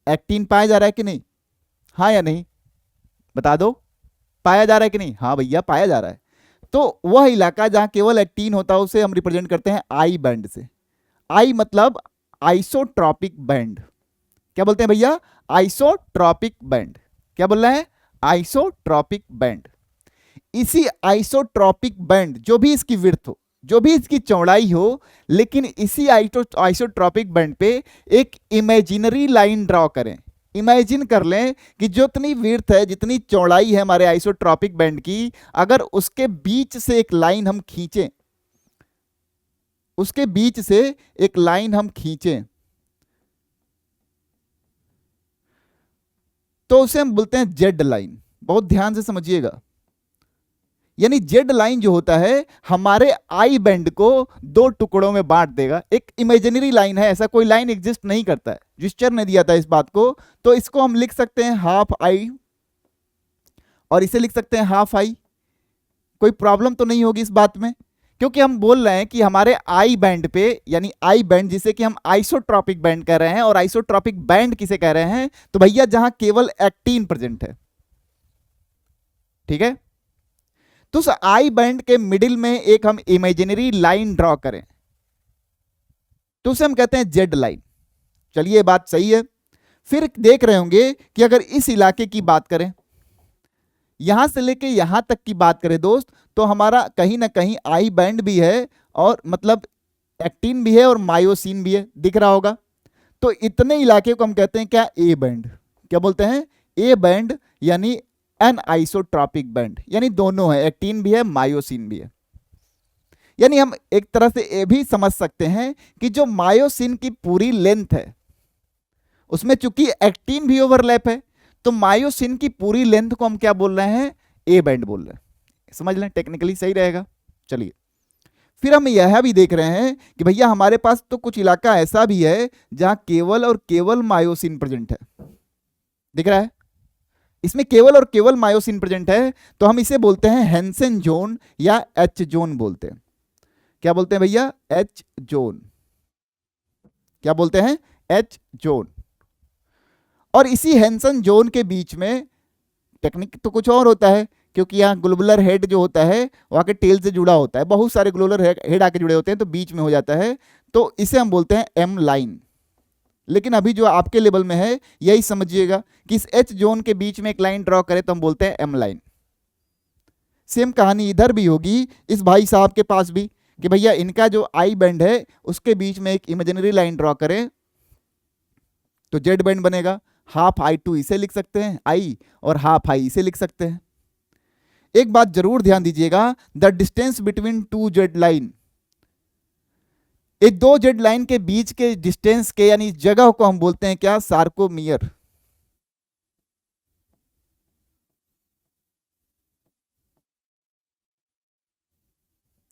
A: एक्टीन पाया जा रहा है कि नहीं? हाँ या नहीं, बता दो। पाया जा रहा है कि नहीं? हाँ भैया, पाया जा रहा है। तो वह इलाका जहां केवल एक्टीन होता है उसे हम रिप्रेजेंट करते हैं आई बैंड से। आई मतलब आइसोट्रॉपिक बैंड। क्या बोलते हैं भैया? Isotropic band. क्या बोल रहे हैं? Isotropic band. इसी आइसोट्रॉपिक बैंड, जो भी इसकी विड्थ हो, जो भी इसकी चौड़ाई हो, लेकिन इसी आइसोट्रॉपिक बैंड पे एक इमेजिनरी लाइन ड्रॉ करें। इमेजिन कर लें कि जितनी विड्थ है, जितनी चौड़ाई है हमारे आइसोट्रॉपिक बैंड की, अगर उसके बीच से एक लाइन हम खींचें, उसके बीच से एक लाइन हम खींचें, तो उसे हम बोलते हैं जेड लाइन। बहुत ध्यान से समझिएगा। यानी जेड लाइन जो होता है हमारे आई बैंड को दो टुकड़ों में बांट देगा। एक इमेजिनरी लाइन है, ऐसा कोई लाइन एग्जिस्ट नहीं करता है, जिस्चर ने दिया था इस बात को। तो इसको हम लिख सकते हैं हाफ आई, और इसे लिख सकते हैं हाफ आई। कोई प्रॉब्लम तो नहीं होगी इस बात में, क्योंकि हम बोल रहे हैं कि हमारे आई बैंड पे, यानी आई बैंड जिसे कि हम आइसोट्रॉपिक बैंड कह रहे हैं, और आइसोट्रॉपिक बैंड किसे कह रहे हैं? तो भैया जहां केवल एक्टीन प्रेजेंट है। ठीक है? तो उस आई बैंड के मिडिल में एक हम इमेजिनरी लाइन ड्रॉ करें, तो उसे हम कहते हैं जेड लाइन। चलिए, बात सही है। फिर देख रहे होंगे कि अगर इस इलाके की बात करें, यहां से लेके यहां तक की बात करें दोस्त, तो हमारा कहीं ना कहीं आई बैंड भी है, और मतलब एक्टिन भी है, और मायोसिन भी है, दिख रहा होगा। तो इतने इलाके को हम कहते हैं क्या? A band. क्या बोलते हैं? ए बैंड, यानी एन आइसोट्रॉपिक बैंड। यानी दोनों है, एक्टिन भी है, मायोसिन भी है। यानी हम एक तरह से ये भी समझ सकते हैं कि जो मायोसिन की पूरी लेंथ है, उसमें चूंकि एक्टिन भी ओवरलैप है, तो मायोसिन की पूरी लेंथ को हम क्या बोल रहे हैं? ए बैंड बोल रहे हैं। समझ लें, टेक्निकली सही रहेगा। चलिए, फिर हम यह भी देख रहे हैं कि भैया हमारे पास तो कुछ इलाका ऐसा भी है जहां केवल और केवल मायोसिन प्रेजेंट है। दिख रहा है? इसमें केवल और केवल मायोसिन प्रेजेंट है, तो हम इसे बोलते हैं हेंसन जोन या एच जोन बोलते हैं। क्या बोलते हैं भैया? H zone. क्या बोलते हैं? H zone. और इसी हेंसन जोन के बीच में टेक्निक तो कुछ और होता है, क्योंकि यहाँ ग्लोबुलर हेड जो होता है वहाँ के टेल से जुड़ा होता है, बहुत सारे ग्लोबुलर हेड आके जुड़े होते हैं, तो बीच में हो जाता है, तो इसे हम बोलते हैं एम लाइन। लेकिन अभी जो आपके लेवल में है यही समझिएगा कि इस एच जोन के बीच में एक लाइन ड्रॉ करें तो हम बोलते हैं एम लाइन। सेम कहानी इधर भी होगी, इस भाई साहब के पास भी, कि भैया इनका जो आई बैंड है उसके बीच में एक इमेजिनरी लाइन ड्रॉ करें तो जेड बैंड बनेगा। हाफ I2 इसे लिख सकते हैं I, और हाफ I इसे लिख सकते हैं। एक बात जरूर ध्यान दीजिएगा, the distance between two Z line, ये दो जेड लाइन के बीच के डिस्टेंस के यानी जगह को हम बोलते हैं क्या, सार्कोमियर।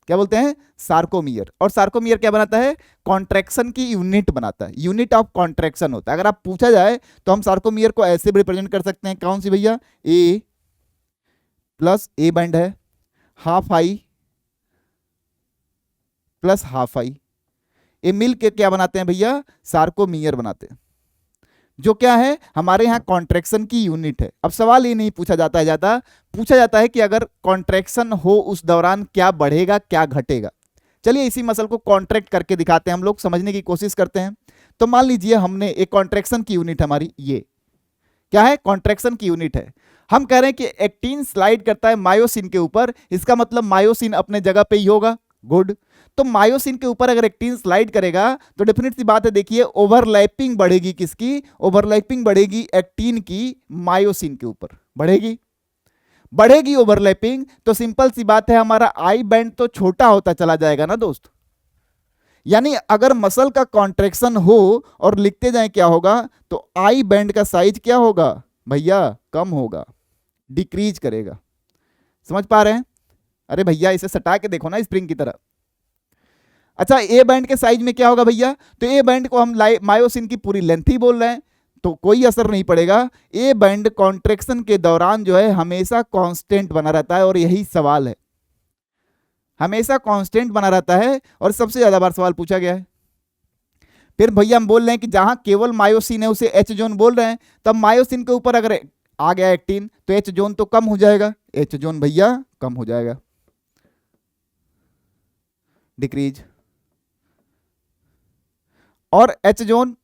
A: क्या बोलते हैं, सार्कोमियर। और सार्कोमियर क्या बनाता है, कॉन्ट्रैक्शन की यूनिट बनाता है, यूनिट ऑफ कॉन्ट्रैक्शन होता है। अगर आप पूछा जाए तो हम सार्कोमियर को ऐसे रिप्रेजेंट कर सकते हैं, कौन सी भैया, ए प्लस ए बैंड है, half I plus half I, ये मिल के क्या बनाते हैं भैया, सार्कोमियर बनाते हैं, जो क्या है हमारे यहाँ कॉन्ट्रैक्शन की यूनिट है। अब सवाल ये नहीं पूछा जाता है ज्यादा, पूछा जाता है कि अगर कॉन्ट्रैक्शन हो उस दौरान क्या बढ़ेगा क्या घटेगा। चलिए इसी मसल को कॉन्ट्रैक्ट करके दिखाते हैं, हम लोग समझने की कोशिश करते हैं। तो मान लीजिए हमने एक कॉन्ट्रैक्शन की यूनिट हमारी, ये क्या है, कॉन्ट्रैक्शन की यूनिट है। हम कह रहे हैं कि एक्टिन स्लाइड करता है मायोसिन के ऊपर, इसका मतलब मायोसिन अपने जगह पे ही होगा, गुड। तो मायोसिन के ऊपर अगर एक्टिन स्लाइड करेगा तो डेफिनेट सी बात है, देखिए ओवरलैपिंग बढ़ेगी, किसकी, ओवरलैपिंग बढ़ेगी एक्टिन की मायोसिन के ऊपर, बढ़ेगी, बढ़ेगी ओवरलैपिंग। तो सिंपल सी बात है, हमारा आई बैंड तो छोटा होता चला जाएगा ना दोस्त। यानी अगर मसल का कॉन्ट्रैक्शन हो और लिखते जाए क्या होगा, तो आई बैंड का साइज क्या होगा भैया, कम होगा, डिक्रीज करेगा। समझ पा रहे हैं, अरे भैया इसे सटा के देखो ना स्प्रिंग की तरह। अच्छा ए बैंड के साइज में क्या होगा भैया, तो ए बैंड को हम मायोसिन की पूरी लेंथ ही बोल रहे हैं, तो कोई असर नहीं पड़ेगा। ए बैंड कॉन्ट्रैक्शन के दौरान जो है हमेशा कांस्टेंट बना रहता है, और यही सवाल है, हमेशा कांस्टेंट बना रहता है, और सबसे ज्यादा बार सवाल पूछा गया है। फिर भैया हम बोल रहे हैं कि जहां केवल मायोसिन है उसे एच जोन बोल रहे हैं, तब मायोसिन के ऊपर अगर आ गया एक्टिन तो एच जोन तो कम हो जाएगा, एच जोन भैया कम हो जाएगा, डिक्रीज। और एच जोन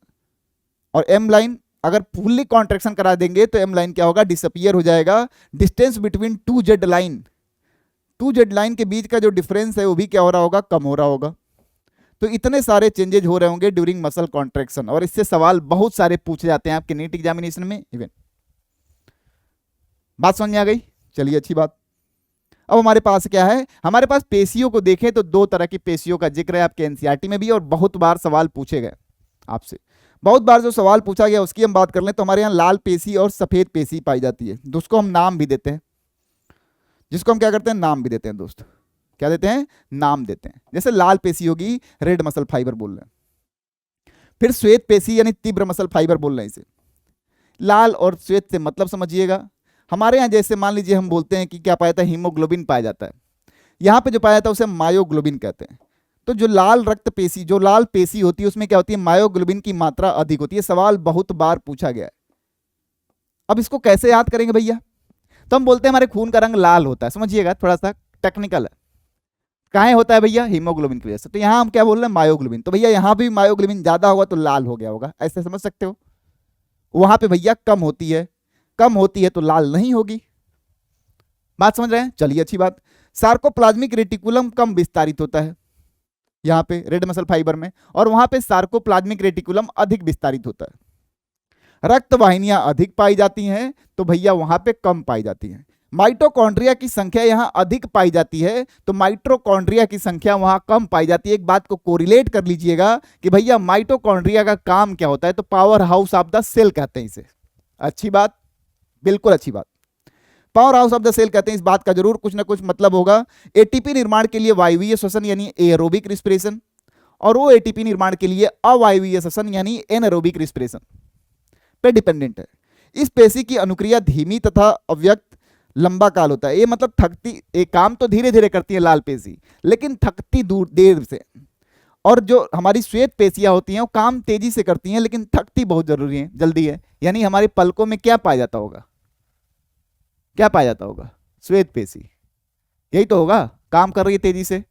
A: और एम लाइन अगर फुल्ली कॉन्ट्रैक्शन करा देंगे तो एम लाइन क्या होगा, डिसअपियर हो जाएगा। Distance between two Z line, two Z line के बीच का जो डिफरेंस है वो भी क्या हो रहा होगा, कम हो रहा होगा। तो इतने सारे चेंजेज हो रहे होंगे ड्यूरिंग मसल कॉन्ट्रैक्शन, और इससे सवाल बहुत सारे पूछे जाते हैं आपके नीट एग्जामिनेशन में इवन। बात समझ में आ गई, चलिए अच्छी बात। अब हमारे पास क्या है, हमारे पास पेशियों को देखें तो दो तरह की पेशियों का जिक्र है आपके एनसीईआरटी में भी, और बहुत बार सवाल पूछे गए आपसे। बहुत बार जो सवाल पूछा गया उसकी हम बात कर लें तो हमारे यहाँ लाल पेशी और सफेद पेशी पाई जाती है, जिसको हम नाम भी देते हैं, जिसको हम क्या करते हैं, नाम भी देते हैं दोस्त। क्या देते हैं, नाम देते हैं। जैसे लाल पेशी होगी, रेड मसल फाइबर बोल रहे हैं। फिर श्वेत पेशी यानी तीव्र मसल फाइबर बोल रहे हैं इसे। लाल और श्वेत से मतलब समझिएगा, हमारे यहाँ जैसे मान लीजिए हम बोलते हैं कि क्या पाया जाता है, हीमोग्लोबिन पाया जाता है, यहाँ पे जो पाया जाता है उसे मायोग्लोबिन कहते हैं। तो जो लाल रक्त पेशी, जो लाल पेशी होती है उसमें क्या होती है, मायोग्लोबिन की मात्रा अधिक होती है। सवाल बहुत बार पूछा गया है। अब इसको कैसे याद करेंगे भैया, तो हम बोलते हैं हमारे खून का रंग लाल होता है, समझिएगा थोड़ा सा टेक्निकल है। काहे होता है भैया, हीमोग्लोबिन की वजह से। तो यहाँ हम क्या बोल रहे हैं, मायोग्लोबिन। तो भैया यहाँ भी मायोग्लोबिन ज्यादा होगा तो लाल हो गया होगा, ऐसे समझ सकते हो। वहां पे भैया कम होती है, कम होती है तो लाल नहीं होगी। बात समझ रहे हैं, चलिए अच्छी बात। सार्कोप्लाज्मिक रेटिकुलम कम विस्तारित होता है यहाँ पे रेड मसल फाइबर में, और वहां पे सार्कोप्लाज्मिक रेटिकुलम अधिक विस्तारित होता है। रक्त वाहिनियां अधिक पाई जाती हैं तो भैया वहां पे कम पाई जाती हैं। माइटोकॉन्ड्रिया की संख्या यहां अधिक पाई जाती है तो माइटोकॉन्ड्रिया की संख्या वहां कम पाई जाती है। एक बात को कोरिलेट कर लीजिएगा कि भैया माइटोकॉन्ड्रिया का काम क्या होता है, तो power house of the cell कहते हैं इसे। अच्छी बात, बिल्कुल अच्छी बात, power house of the cell कहते हैं। इस बात का जरूर कुछ ना कुछ मतलब होगा। एटीपी निर्माण के लिए वायवीय श्वसन यानी एरोबिक रिस्पिरेशन, और वो एटीपी निर्माण के लिए अवायवीय श्वसन यानी एनएरोबिक रिस्पिरेशन पे डिपेंडेंट है। इस पेशी की अनुक्रिया धीमी तथा अव्यक्त लंबा काल होता है। ये मतलब थकती, एक काम तो धीरे धीरे करती है लाल पेशी, लेकिन थकती दूर देर से। और जो हमारी श्वेत पेशियां होती हैं वो काम तेजी से करती हैं लेकिन थकती बहुत जरूरी है, जल्दी है। यानी हमारे पलकों में क्या पाया जाता होगा, क्या पाया जाता होगा, श्वेत पेशी। यही तो होगा, काम कर रही है तेजी से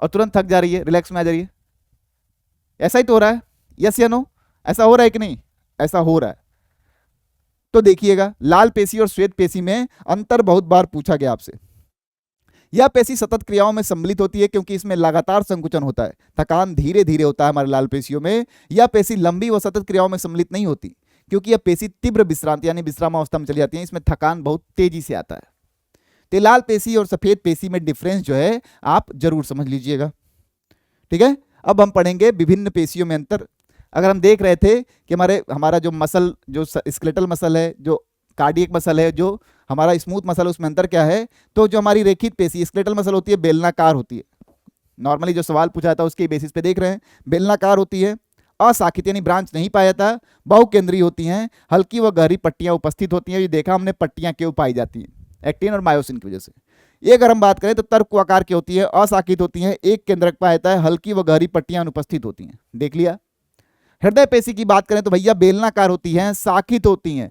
A: और तुरंत थक जा रही है, रिलैक्स में आ जा रही है। ऐसा ही तो हो रहा है, यस या नो, ऐसा हो रहा है कि नहीं, ऐसा हो रहा है। तो देखिएगा लाल पेशी और श्वेत पेशी में अंतर बहुत बार पूछा गया आपसे। यह पेशी सतत क्रियाओं में सम्मिलित होती है क्योंकि इसमें लगातार संकुचन होता है, थकान धीरे धीरे होता है हमारे लाल पेशियों में। यह पेशी लंबी व सतत क्रियाओं में सम्मिलित नहीं होती क्योंकि यह पेशी तीव्र विश्रांति यानी विश्रामावस्था में चली जाती है, इसमें थकान बहुत तेजी से आता है। तो लाल पेशी और सफेद पेशी में डिफरेंस जो है आप जरूर समझ लीजिएगा। ठीक है, अब हम पढ़ेंगे विभिन्न पेशियों में अंतर। अगर हम देख रहे थे कि हमारा जो मसल, जो स्केलेटल मसल है, जो कार्डियक मसल है, जो हमारा स्मूथ मसल है, उसमें अंतर क्या है? तो जो हमारी रेखित पेशी स्केलेटल मसल होती है बेलनाकार होती है। नॉर्मली जो सवाल पूछा था उसके बेसिस पे देख रहे हैं, बेलनाकार होती है, अशाखित यानी ब्रांच नहीं पाया जाता, बहुकेंद्रीय होती हैं, हल्की व गहरी पट्टियां उपस्थित होती हैं। ये देखा हमने, पट्टियां क्यों पाई जाती हैं? एक्टिन और मायोसिन की वजह से। ये अगर हम बात करें तो तर्क आकार की होती है, अशाखित होती हैं, एक केंद्रक पाया जाता है, हल्की व गहरी पट्टियां अनुपस्थित होती हैं। देख लिया। हृदय पेशी की बात करें तो भैया बेलनाकार होती हैं, शाखित होती हैं,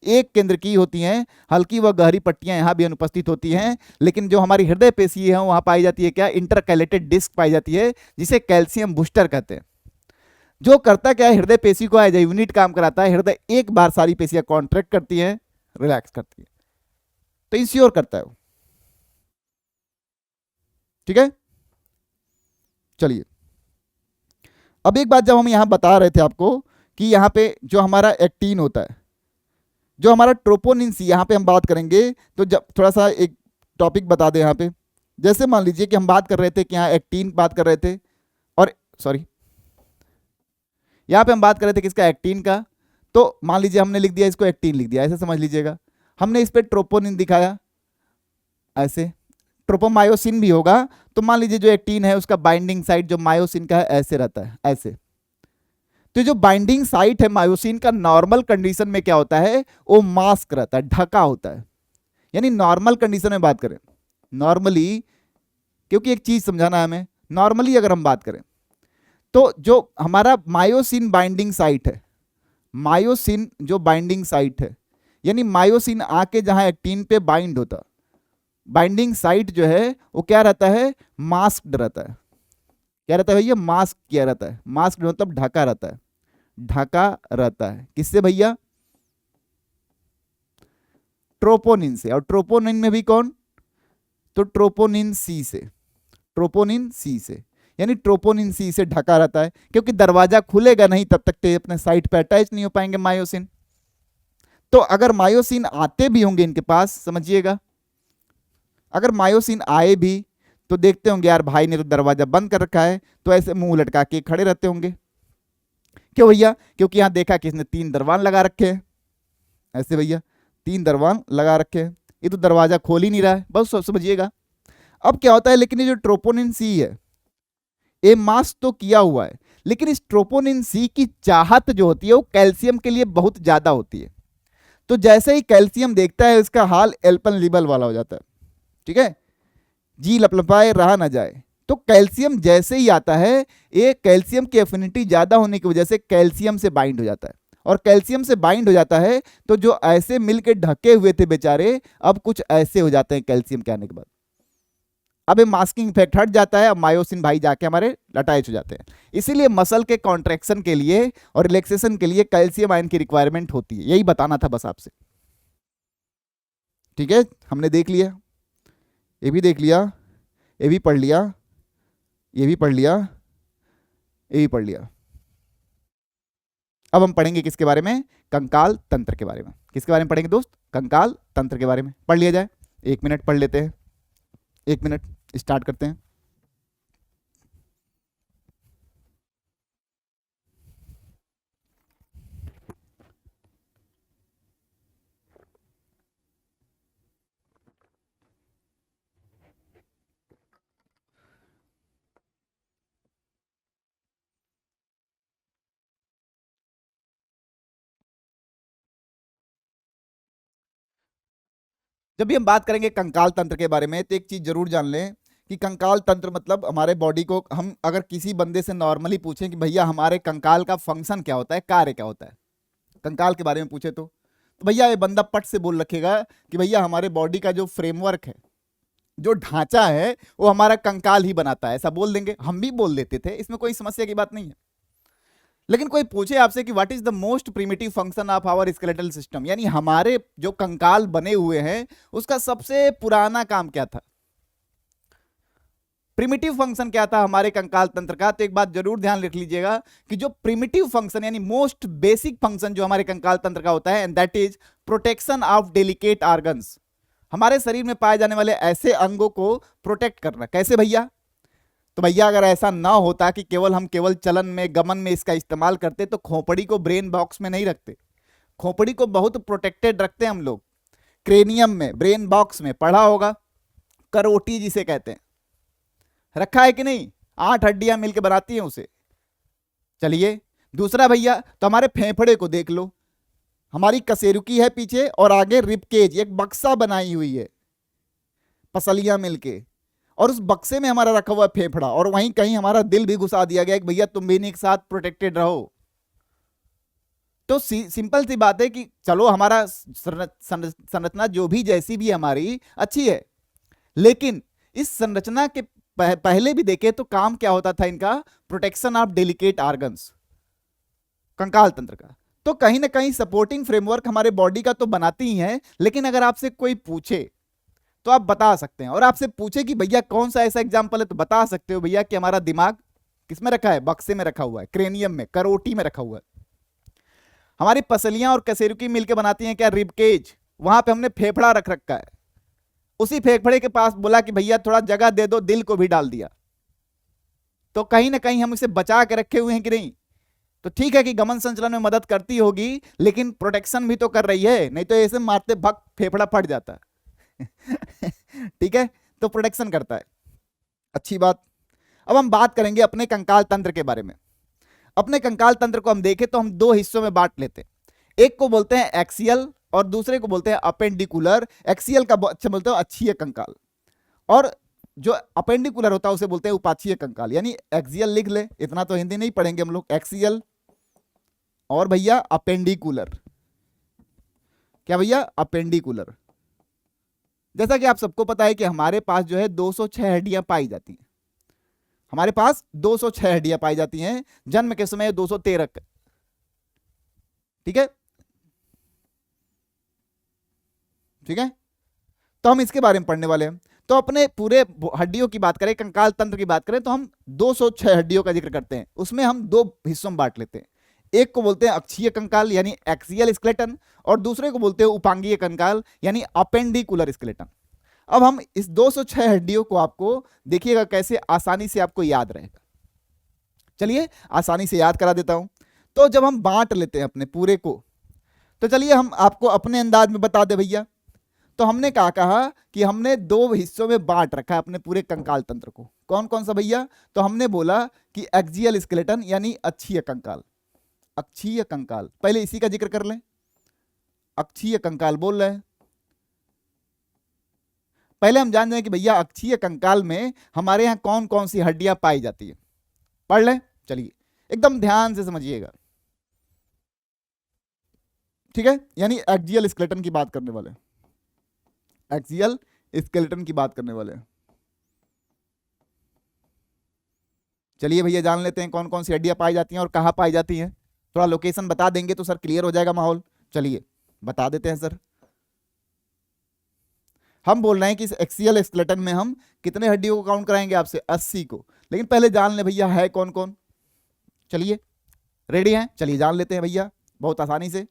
A: एक केंद्र की होती हैं, हल्की व गहरी पट्टियां यहां भी अनुपस्थित होती हैं। लेकिन जो हमारी हृदय पेशी है वहां पाई जाती है क्या? इंटरकैलेटेड डिस्क पाई जाती है, जिसे कैल्शियम बूस्टर कहते हैं। जो करता क्या है? हृदय पेशी को एज ए यूनिट काम कराता है। हृदय एक बार सारी पेशियां कॉन्ट्रैक्ट करती हैं, रिलैक्स करती है, तो इंश्योर करता है वो। ठीक है, चलिए अब एक बात, जब हम यहां बता रहे थे आपको कि यहां पे जो हमारा एक्टिन होता है, जो हमारा ट्रोपोनिन सी, यहां पे हम बात करेंगे तो जब थोड़ा सा एक टॉपिक बता दें यहां पे। जैसे मान लीजिए कि हम बात कर रहे थे कि यहाँ एक्टिन बात कर रहे थे, और सॉरी यहां पे हम बात कर रहे थे किसका? एक्टिन का। तो मान लीजिए हमने लिख दिया इसको एक्टिन लिख दिया, ऐसे समझ लीजिएगा। हमने इस पे ट्रोपोनिन दिखाया ऐसे, ट्रोपोमायोसिन भी होगा। तो मान लीजिए जो एक्टिन है उसका बाइंडिंग साइट जो मायोसिन का है ऐसे रहता है, ऐसे। तो जो बाइंडिंग साइट है मायोसिन का, नॉर्मल कंडीशन में क्या होता है? वो मास्क रहता है, ढका होता है। यानी नॉर्मल कंडीशन में बात करें, नॉर्मली, क्योंकि एक चीज समझाना है हमें, नॉर्मली अगर हम बात करें तो जो हमारा मायोसिन बाइंडिंग साइट है, मायोसिन जो बाइंडिंग साइट है, यानी मायोसिन आके जहां एक्टिन पे बाइंड होता, बाइंडिंग साइट जो है वो क्या रहता है? मास्क्ड रहता है। क्या रहता है भैया? मास्क किया रहता है। मास्क मतलब ढका रहता है, ढका रहता है। किससे भैया? ट्रोपोनिन से। और ट्रोपोनिन में भी कौन? तो ट्रोपोनिन सी से, ट्रोपोनिन सी से, यानी ट्रोपोनिन सी से ढका रहता है, क्योंकि दरवाजा खुलेगा नहीं तब तक ते अपने साइट पे अटैच नहीं हो पाएंगे मायोसिन। तो अगर मायोसिन आते भी होंगे इनके पास, समझिएगा, अगर मायोसिन आए भी तो देखते होंगे यार भाई ने तो दरवाजा बंद कर रखा है, तो ऐसे मुंह लटका के खड़े रहते होंगे। क्यों भैया? क्योंकि यहां देखा कि इसने 3 दरवान लगा रखे हैं, ऐसे भैया 3 दरवान लगा रखे हैं, ये तो दरवाजा खोल ही नहीं रहा है, बस समझिएगा। अब क्या होता है, लेकिन ये जो ट्रोपोनिन सी है ये मास्क तो किया हुआ है, लेकिन इस ट्रोपोनिन सी की चाहत जो होती है वो कैल्शियम के लिए बहुत ज्यादा होती है। तो जैसे ही कैल्शियम देखता है इसका हाल एल्पेनलिबल वाला हो जाता है। ठीक है, जी लपलपाए रहा ना जाए। तो कैल्शियम जैसे ही आता है, ये कैल्शियम की एफिनिटी ज्यादा होने की वजह से कैल्शियम से बाइंड हो जाता है, और कैल्शियम से बाइंड हो जाता है तो जो ऐसे मिलके ढके हुए थे बेचारे, अब कुछ ऐसे हो जाते हैं कैल्शियम के आने के बाद। अब ये मास्किंग इफेक्ट हट जाता है, अब मायोसिन भाई जाके हमारे अटैच हो जाते हैं। इसीलिए मसल के कॉन्ट्रैक्शन के लिए और रिलैक्सेशन के लिए कैल्शियम आयन की रिक्वायरमेंट होती है। यही बताना था बस आपसे। ठीक है, हमने देख लिया, ये भी देख लिया, ये भी पढ़ लिया, ये भी पढ़ लिया, ये भी पढ़ लिया। अब हम पढ़ेंगे किसके बारे में? कंकाल तंत्र के बारे में। किसके बारे में पढ़ेंगे दोस्त? कंकाल तंत्र के बारे में। पढ़ लिया जाए, 1 मिनट पढ़ लेते हैं, 1 मिनट स्टार्ट करते हैं। जब भी हम बात करेंगे कंकाल तंत्र के बारे में तो एक चीज जरूर जान लें कि कंकाल तंत्र मतलब हमारे बॉडी को, हम अगर किसी बंदे से नॉर्मली पूछें कि भैया हमारे कंकाल का फंक्शन क्या होता है, कार्य क्या होता है, कंकाल के बारे में पूछे तो भैया ये बंदा पट से बोल रखेगा कि भैया हमारे बॉडी का जो फ्रेमवर्क है, जो ढांचा है, वो हमारा कंकाल ही बनाता है। ऐसा बोल देंगे, हम भी बोल देते थे, इसमें कोई समस्या की बात नहीं है। लेकिन कोई पूछे आपसे कि what is the most primitive function of our skeletal system, यानी हमारे जो कंकाल बने हुए हैं उसका सबसे पुराना काम क्या था? प्रिमिटिव फंक्शन क्या था हमारे कंकाल तंत्र का? तो एक बात जरूर ध्यान रख लीजिएगा कि जो प्रिमिटिव फंक्शन यानी मोस्ट बेसिक फंक्शन जो हमारे कंकाल तंत्र का होता है, and that is protection of delicate organs. हमारे शरीर में पाए जाने वाले ऐसे अंगों को प्रोटेक्ट करना। कैसे भैया? तो भैया अगर ऐसा ना होता कि हम केवल चलन में, गमन में इसका इस्तेमाल करते, तो खोपड़ी को ब्रेन बॉक्स में नहीं रखते। खोपड़ी को बहुत प्रोटेक्टेड रखते हैं हम लोग, क्रेनियम में, ब्रेन बॉक्स में, पढ़ा होगा, करोटी जिसे कहते हैं, रखा है कि नहीं? 8 हड्डियां मिलकर बनाती हैं उसे। चलिए दूसरा भैया, तो हमारे फेफड़े को देख लो, हमारी कशेरुकी है पीछे और आगे रिबकेज, एक बक्सा बनाई हुई है पसलियां मिलके, और उस बक्से में हमारा रखा हुआ है फेफड़ा, और वहीं कहीं हमारा दिल भी घुसा दिया गया कि भैया तुम भी इन्हीं के साथ प्रोटेक्टेड रहो। तो सिंपल सी बात है कि चलो हमारा संरचना जो भी जैसी भी हमारी अच्छी है, लेकिन इस संरचना के पहले भी देखे तो काम क्या होता था इनका? प्रोटेक्शन ऑफ डेलिकेट ऑर्गन्स, कंकाल तंत्र का। तो कहीं ना कहीं सपोर्टिंग फ्रेमवर्क हमारे बॉडी का तो बनाती ही है, लेकिन अगर आपसे कोई पूछे तो आप बता सकते हैं, और आपसे पूछे कि भैया कौन सा ऐसा एग्जाम्पल है, तो बता सकते हो भैया कि हमारा दिमाग किसमें रखा है? बक्से में रखा हुआ है, क्रेनियम में, करोटी में रखा हुआ है। हमारी पसलियां और कशेरुकी मिलकर बनाती हैं क्या? रिबकेज, वहां पे हमने फेफड़ा रख रखा है, उसी फेफड़े के पास बोला कि भैया थोड़ा जगह दे दो, दिल को भी डाल दिया। तो कहीं ना कहीं हम इसे बचा के रखे हुए हैं कि नहीं? तो ठीक है कि गमन संचलन में मदद करती होगी, लेकिन प्रोटेक्शन भी तो कर रही है, नहीं तो ऐसे मारते भग फेफड़ा फट जाता है। ठीक है, तो प्रोटेक्शन करता है, अच्छी बात। अब हम बात करेंगे अपने कंकाल तंत्र के बारे में। अपने कंकाल तंत्र को हम देखें तो हम 2 हिस्सों में बांट लेते हैं, एक को बोलते हैं एक्सियल और दूसरे को बोलते हैं अपेंडिकुलर। एक्सियल का अच्छा बोलते हैं अक्षीय कंकाल, और जो अपेंडिकुलर होता है उसे बोलते हैं उपाक्षीय कंकाल। यानी एक्सियल लिख ले, इतना तो हिंदी नहीं पढ़ेंगे हम लोग, एक्सियल और भैया अपेंडिकुलर। क्या भैया? अपेंडिकुलर। जैसा कि आप सबको पता है कि हमारे पास जो है 206 हड्डियां पाई जाती हैं, हमारे पास 206 हड्डियां पाई जाती हैं, जन्म के समय 213। ठीक है, ठीक है, तो हम इसके बारे में पढ़ने वाले हैं। तो अपने पूरे हड्डियों की बात करें, कंकाल तंत्र की बात करें, तो हम 206 हड्डियों का जिक्र करते हैं। उसमें हम 2 हिस्सों में बांट लेते हैं, एक को बोलते हैं अक्षीय कंकाल यानी एक्सियल स्केलेटन, और दूसरे को बोलते हैं उपांगीय कंकाल यानी अपेंडिकुलर स्केलेटन। अब हम इस 206 हड्डियों को आपको देखिएगा कैसे आसानी से आपको याद रहेगा। चलिए आसानी से याद करा देता हूं। तो जब हम बांट लेते हैं अपने पूरे को, तो चलिए हम आपको अपने अंदाज में बता दे भैया। तो हमने कहा कि हमने 2 हिस्सों में बांट रखा है अपने पूरे कंकाल तंत्र को। कौन कौन सा भैया? तो हमने बोला कि एक्सियल स्केलेटन यानी अक्षीय कंकाल, अक्षीय कंकाल, पहले इसी का जिक्र कर लें, अक्षीय कंकाल बोल रहे हैं। पहले हम जान जाए कि भैया अक्षीय कंकाल में हमारे यहां कौन कौन सी हड्डियां पाई जाती है, पढ़ लें। चलिए एकदम ध्यान से समझिएगा, ठीक है? यानी एक्सियल स्केलेटन की बात करने वाले, एक्सियल स्केलेटन की बात करने वाले। चलिए भैया जान लेते हैं कौन कौन सी हड्डियां पाई जाती हैं और कहां पाई जाती हैं। थोड़ा लोकेशन बता देंगे तो सर क्लियर हो जाएगा माहौल। चलिए बता देते हैं सर। हम बोल रहे हैं कि इस एक्सियल स्केलेटन में हम कितने हड्डियों को काउंट कराएंगे आपसे? 80 को। लेकिन पहले जान ले भैया है कौन कौन। चलिए रेडी हैं? चलिए जान लेते हैं भैया बहुत आसानी से।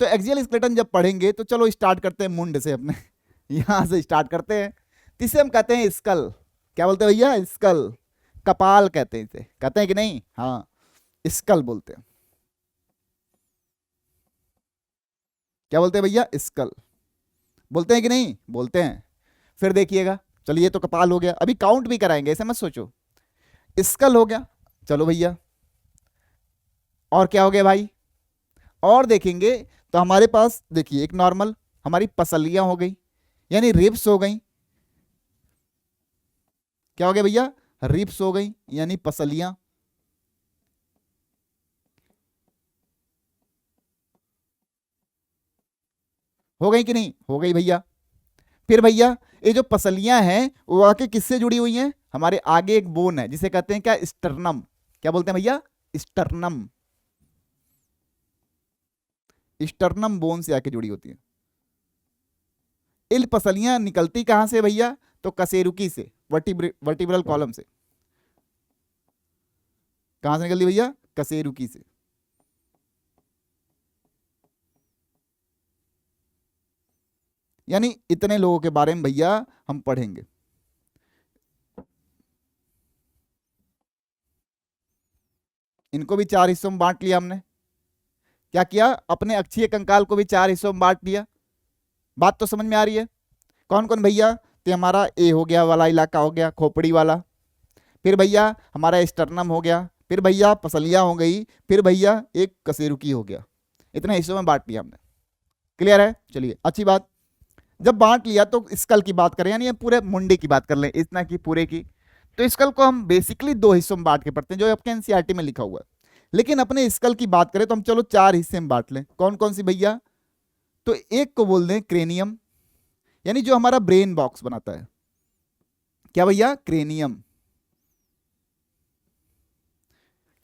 A: तो एक्सियल स्केलेटन जब पढ़ेंगे तो चलो स्टार्ट करते हैं मुंड से अपने यहां से स्टार्ट करते हैं। इसे हम कहते हैं स्कल। क्या बोलते हैं भैया? स्कल, कपाल कहते हैं इसे, कहते हैं कि नहीं? हाँ स्कल बोलते हैं। क्या बोलते हैं भैया? स्कल बोलते हैं कि नहीं? बोलते हैं। फिर देखिएगा, चलिए तो कपाल हो गया, अभी काउंट भी कराएंगे ऐसे मत सोचो। स्कल हो गया, चलो भैया और क्या हो गया भाई? और देखेंगे तो हमारे पास देखिए एक नॉर्मल हमारी पसलियां हो गई यानी रिब्स हो गई। क्या हो गया भैया? रिब्स हो गई यानी पसलियां। हो गई कि नहीं? हो गई भैया। फिर भैया ये जो पसलियां हैं वो आके किससे जुड़ी हुई हैं? हमारे आगे एक बोन है जिसे कहते हैं क्या? स्टर्नम। क्या बोलते हैं भैया? स्टर्नम। स्टर्नम बोन से आके जुड़ी होती है। इन पसलियां निकलती कहां से भैया? तो कशेरुकी से, वर्टिब्रल कॉलम से। कहां से निकलती भैया? कशेरुकी से। यानी इतने लोगों के बारे में भैया हम पढ़ेंगे। इनको भी 4 हिस्सों में बांट लिया हमने। क्या किया? अपने अक्षीय कंकाल को भी 4 हिस्सों में बांट लिया। बात तो समझ में आ रही है? कौन कौन भैया? तो हमारा ए हो गया वाला इलाका हो गया, खोपड़ी वाला। फिर भैया हमारा स्टर्नम हो गया, फिर भैया पसलियां हो गई, फिर भैया एक कशेरुकी हो गया। इतने हिस्सों में बांट लिया हमने। क्लियर है? चलिए अच्छी बात। जब बांट लिया तो स्कल की बात करें, यानी पूरे मुंडे की बात कर लें, इतना की पूरे की। तो स्कल को हम बेसिकली 2 हिस्सों में बांट के पढ़ते हैं, जो आपके एनसीईआरटी में लिखा हुआ है। लेकिन अपने स्कल की बात करें तो हम चलो 4 हिस्से में बांट लें। कौन कौन सी भैया? तो एक को बोल दें क्रेनियम, यानी जो हमारा ब्रेन बॉक्स बनाता है। क्या भैया? क्रेनियम।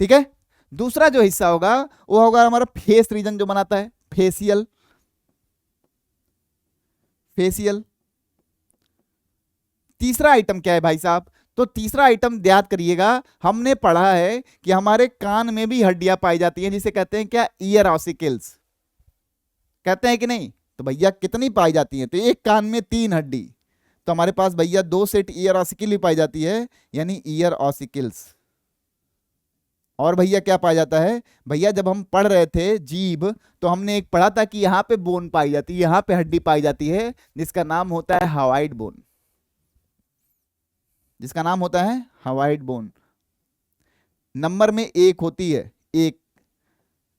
A: ठीक है। दूसरा जो हिस्सा होगा वो होगा हमारा फेस रीजन, जो बनाता है फेसियल। फेसियल। तीसरा आइटम क्या है भाई साहब? तो तीसरा आइटम याद करिएगा, हमने पढ़ा है कि हमारे कान में भी हड्डियां पाई जाती हैं, जिसे कहते हैं क्या? Ear ossicles. कहते हैं कि नहीं? तो भैया कितनी पाई जाती हैं? तो एक कान में 3 हड्डी, तो हमारे पास भैया 2 सेट ईयर ऑसिकल ही पाई जाती है, यानी ईयर ऑसिकल्स। और भैया क्या पाया जाता है? भैया जब हम पढ़ रहे थे जीभ, तो हमने एक पढ़ा था कि यहां पे बोन पाई जाती है, यहां पे हड्डी पाई जाती है, जिसका नाम होता है हवाइड बोन। जिसका नाम होता है हवाइड बोन। नंबर में 1 होती है, 1।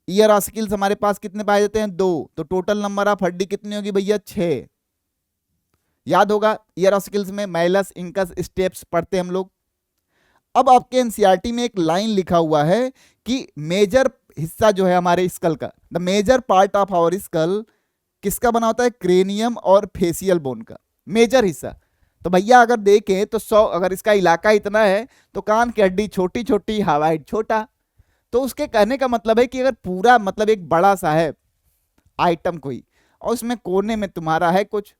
A: ईयर ऑसिकल्स हमारे पास कितने पाए जाते हैं? 2। तो टोटल नंबर ऑफ हड्डी कितनी होगी भैया? 6। याद होगा ईयर ऑसिकल्स में मैलस, इंकस, स्टेप्स पढ़ते हम लोग। अब आपके एनसीईआरटी में एक लाइन लिखा हुआ है कि मेजर हिस्सा जो है हमारे स्कल का, the major part of our skull किसका बना होता है? क्रेनियम और फेसियल बोन का मेजर हिस्सा। तो भैया अगर देखें तो 100, अगर इसका इलाका इतना है तो कान की हड्डी छोटी छोटी, हवाइड छोटा। तो उसके कहने का मतलब है कि अगर पूरा मतलब एक बड़ा सा है आइटम कोई, और उसमें कोने में तुम्हारा है कुछ,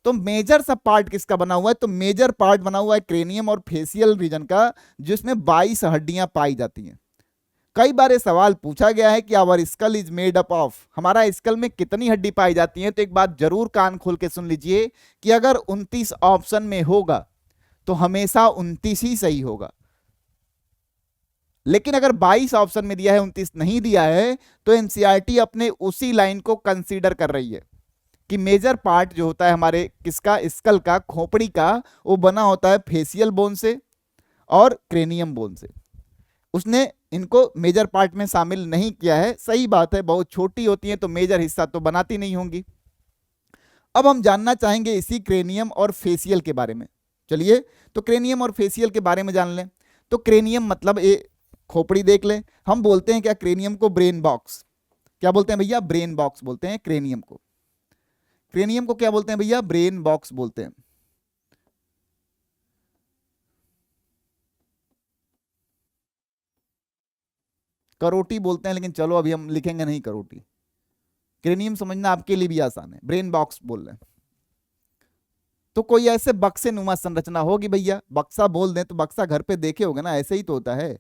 A: तो मेजर सा पार्ट किसका बना हुआ है? तो मेजर पार्ट बना हुआ है क्रेनियम और फेसियल रीजन का, जिसमें 22 हड्डियां पाई जाती हैं। कई बार ये सवाल पूछा गया है कि our skull is made up of, हमारा स्कल में कितनी हड्डी पाई जाती है? तो एक बात जरूर कान खोल के सुन लीजिए कि अगर 29 ऑप्शन में होगा तो हमेशा 29 ही सही होगा। लेकिन अगर 22 ऑप्शन में दिया है, 29 नहीं दिया है, तो एनसीईआरटी अपने उसी लाइन को कंसीडर कर रही है कि मेजर पार्ट जो होता है हमारे किसका? स्कल का, खोपड़ी का, वो बना होता है फेसियल बोन से और क्रेनियम बोन से। उसने इनको मेजर पार्ट में शामिल नहीं किया है। सही बात है, बहुत छोटी होती है तो मेजर हिस्सा तो बनाती नहीं होंगी। अब हम जानना चाहेंगे इसी क्रेनियम और फेसियल के बारे में। चलिए तो क्रेनियम और फेसियल के बारे में जान लें। तो क्रेनियम मतलब खोपड़ी देख लें। हम बोलते हैं क्या क्रेनियम को? Brain box. क्या बोलते हैं भैया? ब्रेन बॉक्स बोलते हैं क्रेनियम को। क्रेनियम को क्या बोलते हैं भैया? ब्रेन बॉक्स बोलते हैं। करोटी बोलते हैं, लेकिन चलो अभी हम लिखेंगे नहीं करोटी। क्रेनियम समझना आपके लिए भी आसान है, ब्रेन बॉक्स बोल रहे हैं। तो कोई ऐसे बक्से नुमा संरचना होगी भैया, बक्सा बोल दें तो बक्सा घर पे देखे होगे ना, ऐसे ही तो होता है।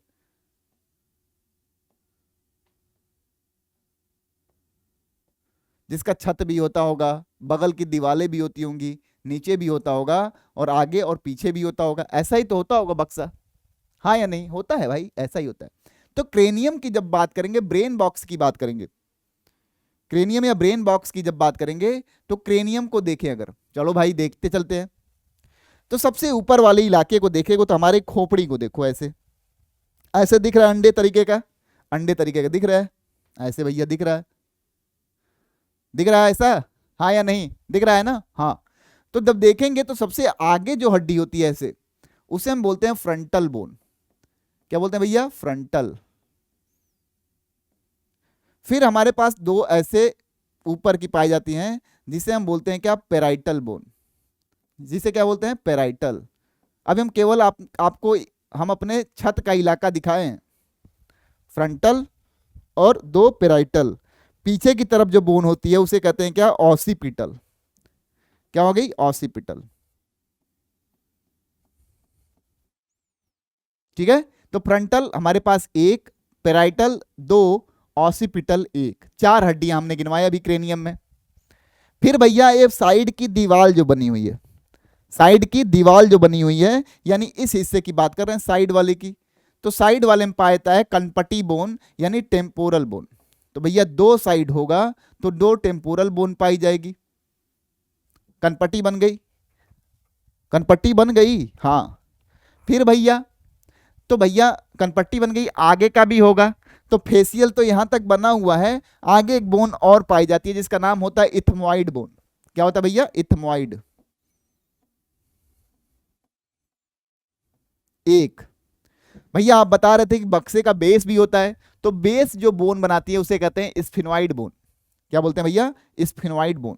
A: जिसका छत भी होता होगा, बगल की दीवारें भी होती होंगी, नीचे भी होता होगा, और आगे और पीछे भी होता होगा। ऐसा ही तो होता होगा बक्सा। हाँ या नहीं? होता है भाई, ऐसा ही होता है। तो क्रेनियम की जब बात करेंगे, ब्रेन बॉक्स की बात करेंगे, क्रेनियम या ब्रेन बॉक्स की जब बात करेंगे, तो क्रेनियम को देखें अगर, चलो भाई देखते चलते हैं। तो सबसे ऊपर वाले इलाके को देखेगा तो हमारे खोपड़ी को देखो, ऐसे ऐसे दिख रहा है, अंडे तरीके का, अंडे तरीके का दिख रहा है, ऐसे भैया दिख रहा है, दिख रहा है ऐसा? हाँ या नहीं? दिख रहा है ना? हाँ। तो जब देखेंगे तो सबसे आगे जो हड्डी होती है ऐसे, उसे हम बोलते हैं फ्रंटल बोन। क्या बोलते हैं भैया? फ्रंटल। फिर हमारे पास 2 ऐसे ऊपर की पाई जाती हैं, जिसे हम बोलते हैं क्या? Parietal bone. जिसे क्या बोलते हैं? पेराइटल। अभी हम केवल आपको हम अपने छत का इलाका दिखाए हैं, फ्रंटल और 2 पेराइटल। पीछे की तरफ जो बोन होती है उसे कहते हैं क्या? ऑसिपिटल। क्या हो गई? ऑसिपिटल। ठीक है, तो फ्रंटल हमारे पास एक, पेराइटल दो, ऑसिपिटल एक, चार हड्डियां हमने गिनवाई अभी क्रेनियम में। फिर भैया ये साइड की दीवार जो बनी हुई है, साइड की दीवार जो बनी हुई है, यानी इस हिस्से की बात कर रहे हैं साइड वाले की, तो साइड वाले में पाया जाता है कनपटी बोन यानी टेम्पोरल बोन। तो भैया दो साइड होगा तो दो टेम्पोरल बोन पाई जाएगी, कनपटी बन गई, कनपट्टी बन गई, हाँ। फिर भैया, तो भैया कनपट्टी बन गई, आगे का भी होगा, तो फेसियल तो यहां तक बना हुआ है, आगे एक बोन और पाई जाती है जिसका नाम होता है इथमॉइड बोन। क्या होता है भैया? इथमॉइड। एक भैया आप बता रहे थे कि बक्से का बेस भी होता है, तो बेस जो बोन बनाती है उसे कहते हैं स्फिनोइड बोन। क्या बोलते हैं भैया? Sphenoid bone.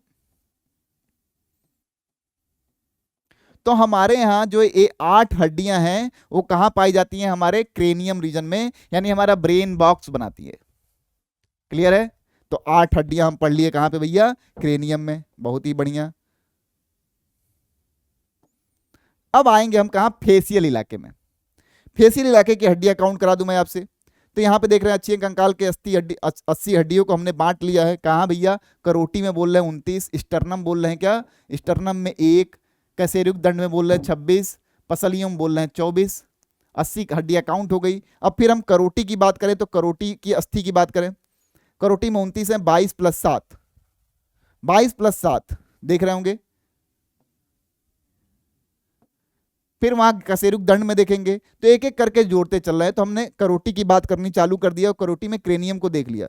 A: तो हमारे यहाँ जो ये 8 हड्डियां हैं वो कहाँ पाई जाती हैं? हमारे क्रेनियम रीजन में, यानी हमारा ब्रेन बॉक्स बनाती है। क्लियर है? तो 8 हड्डियां हम पढ़ लिए कहाँ पे भैया? क्रेनियम में। बहुत ही बढ़िया। अब आएंगे हम कहाँ? फेसियल इलाके में। फेसियल इलाके की हड्डियां काउंट करा दूं मैं आपसे। तो यहाँ पे देख रहे हैं अच्छी कंकाल के 80 हड्डियों को हमने बांट लिया है। कहाँ भैया? करोटी में बोल रहे हैं 29, स्टर्नम बोल रहे हैं क्या? स्टर्नम में 1, कैसेरुक दंड में बोल रहे हैं 26, पसलियों में बोल रहे हैं 24। 80 हड्डियां काउंट हो गई। अब फिर हम करोटी की बात करें तो करोटी की अस्थि की बात करें, करोटी में 29 है, 22 + 7, 22 + 7 देख रहे होंगे। फिर वहां कशेरुक दंड में देखेंगे तो एक एक करके जोड़ते चल रहे हैं। तो हमने करोटी की बात करनी चालू कर दिया और करोटी में क्रेनियम को देख लिया।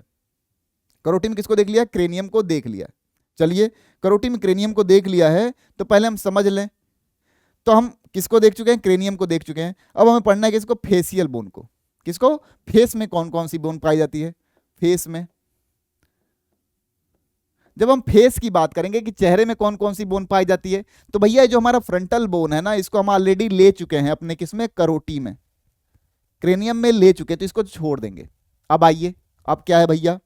A: करोटी में किसको देख लिया? क्रेनियम को देख लिया। चलिए, करोटी में क्रेनियम को देख लिया है तो पहले हम समझ लें। तो हम किसको देख चुके हैं? क्रेनियम को देख चुके हैं। अब हमें पढ़ना है किसको? फेसियल बोन को। किसको? फेस में कौन कौन सी बोन पाई जाती है? फेस में। जब हम फेस की बात करेंगे कि चेहरे में कौन कौन सी बोन पाई जाती है, तो भैया जो हमारा फ्रंटल बोन है ना, इसको हम ऑलरेडी ले चुके हैं अपने किसमें? करोटी में, क्रेनियम में ले चुके हैं, तो इसको छोड़ देंगे। अब आइए, अब क्या है भैया?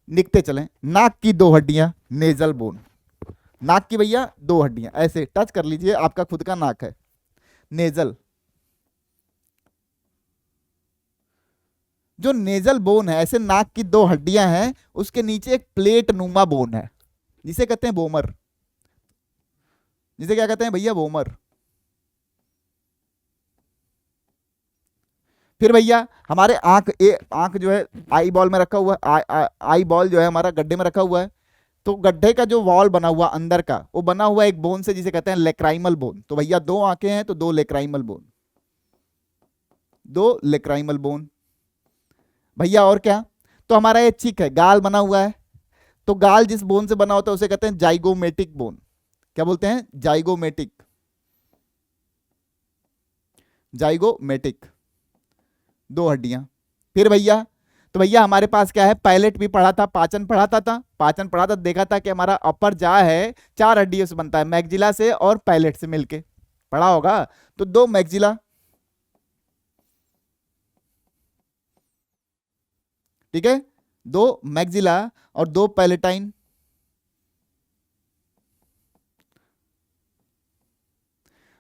A: लिखते चलें। नाक की 2 हड्डियां, नेजल बोन। नाक की भैया 2 हड्डियां, ऐसे टच कर लीजिए, आपका खुद का नाक है। नेजल, जो नेजल बोन है, ऐसे नाक की 2 हड्डियां हैं, उसके नीचे एक प्लेट नुमा बोन है जिसे कहते हैं बोमर। जिसे क्या कहते हैं भैया? बोमर। फिर भैया हमारे आंख जो है आई बॉल में रखा हुआ है, आई बॉल जो है हमारा गड्ढे में रखा हुआ है। तो गड्ढे का जो वॉल बना हुआ अंदर का, वो बना हुआ एक बोन से जिसे कहते हैं लेक्राइमल बोन। तो भैया 2 आंखें हैं तो 2 लेक्राइमल बोन, 2 लेक्राइमल बोन। भैया और क्या? तो हमारा ये चिक है, गाल बना हुआ है। तो गाल जिस बोन से बना होता है उसे कहते हैं जाइगोमेटिक बोन। क्या बोलते हैं? Zygomatic, zygomatic. 2 हड्डियां। फिर भैया, तो भैया हमारे पास क्या है? पैलेट भी पढ़ा था, पाचन पढ़ाता था, पाचन पढ़ा था, देखा था कि हमारा अपर जा है 4 हड्डियों से बनता है, मैग्जिला से और पैलेट से मिलके, पढ़ा होगा। तो 2 मैग्जिला, ठीक है, 2 मैग्जिला और 2 पैलेटाइन।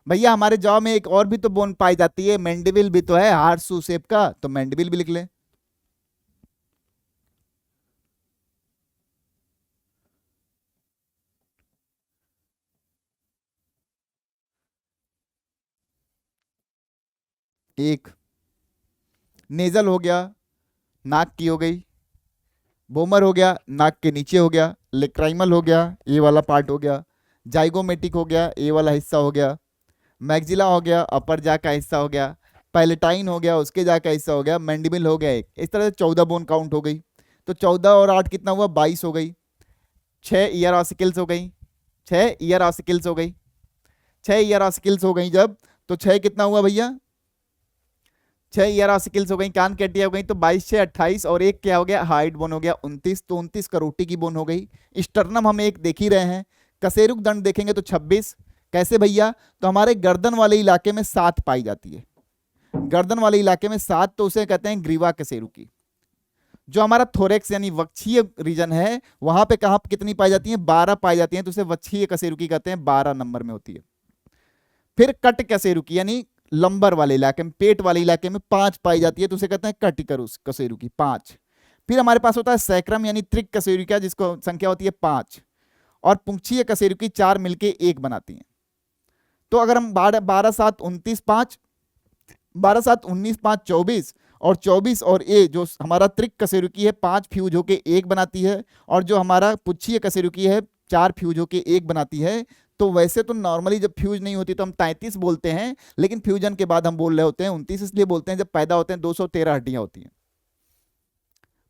A: भैया हमारे जॉ में एक और भी तो बोन पाई जाती है, मैंडिबिल भी तो है, हार्ट शू शेप का, तो मैंडिबिल भी लिख ले। एक नेजल हो गया, नाक की हो गई। बोमर हो गया, नाक के नीचे हो गया। लेक्राइमल हो गया, ये वाला पार्ट हो गया। जाइगोमेटिक हो गया, ये वाला हिस्सा हो गया। मैग्जिला हो गया, अपर जा का हिस्सा हो गया। पैलेटाइन हो गया, उसके जा का हिस्सा हो गया। मैंडिबिल हो गया एक। इस तरह से 14 बोन काउंट हो गई। तो 14 और 8 कितना हुआ? 22 हो गई। 6 ईयर ऑसिकल्स हो गई, 6 ईयर ऑसिकल्स हो गई, 6 ईयर ऑसिकल्स हो गई जब, तो 6 कितना हुआ भैया? 6 ईयर ऑसिकल्स हो गई, कान की हड्डियां हो गई, तो 22 6 28 और एक क्या हो गया? हाइट बोन हो गया 29, तो 29 करोटी की बोन हो गई। स्टर्नम हम एक देख ही रहे हैं। कशेरुक दंड देखेंगे तो 26। कैसे भैया? तो हमारे गर्दन वाले इलाके में 7 पाई जाती है, गर्दन वाले इलाके में 7, तो उसे कहते हैं ग्रीवा कशेरुकी। जो हमारा थोरेक्स यानी वक्षीय रीजन है, वहां पे कहां कितनी पाई जाती है? 12 पाई जाती है, तो उसे वक्षीय कशेरुकी कहते हैं, 12 नंबर में होती है। फिर कट कशेरुकी यानी लंबर वाले इलाके में, पेट वाले इलाके में 5 पाई जाती है तो उसे कहते हैं कटिकरुस कशेरुकी 5। फिर हमारे पास होता है सैक्रम यानी त्रिक कशेरुकिया जिसको संख्या होती है 5, और पुंक्षीय कशेरुकी 4 मिलके 1 बनाती हैं। तो अगर हम 12 7 29 5, 12 7 19 5 24, और 24 और ए जो हमारा त्रिक कशेरुकी है 5 फ्यूज होके 1 बनाती है, और जो हमारा पुच्छीय कशेरुकी है 4 फ्यूज होके 1 बनाती है। तो वैसे तो नॉर्मली जब फ्यूज नहीं होती तो हम 33 बोलते हैं, लेकिन फ्यूजन के बाद हम बोल रहे होते हैं 29, इसलिए बोलते हैं जब पैदा होते हैं 213 हड्डियां होती हैं।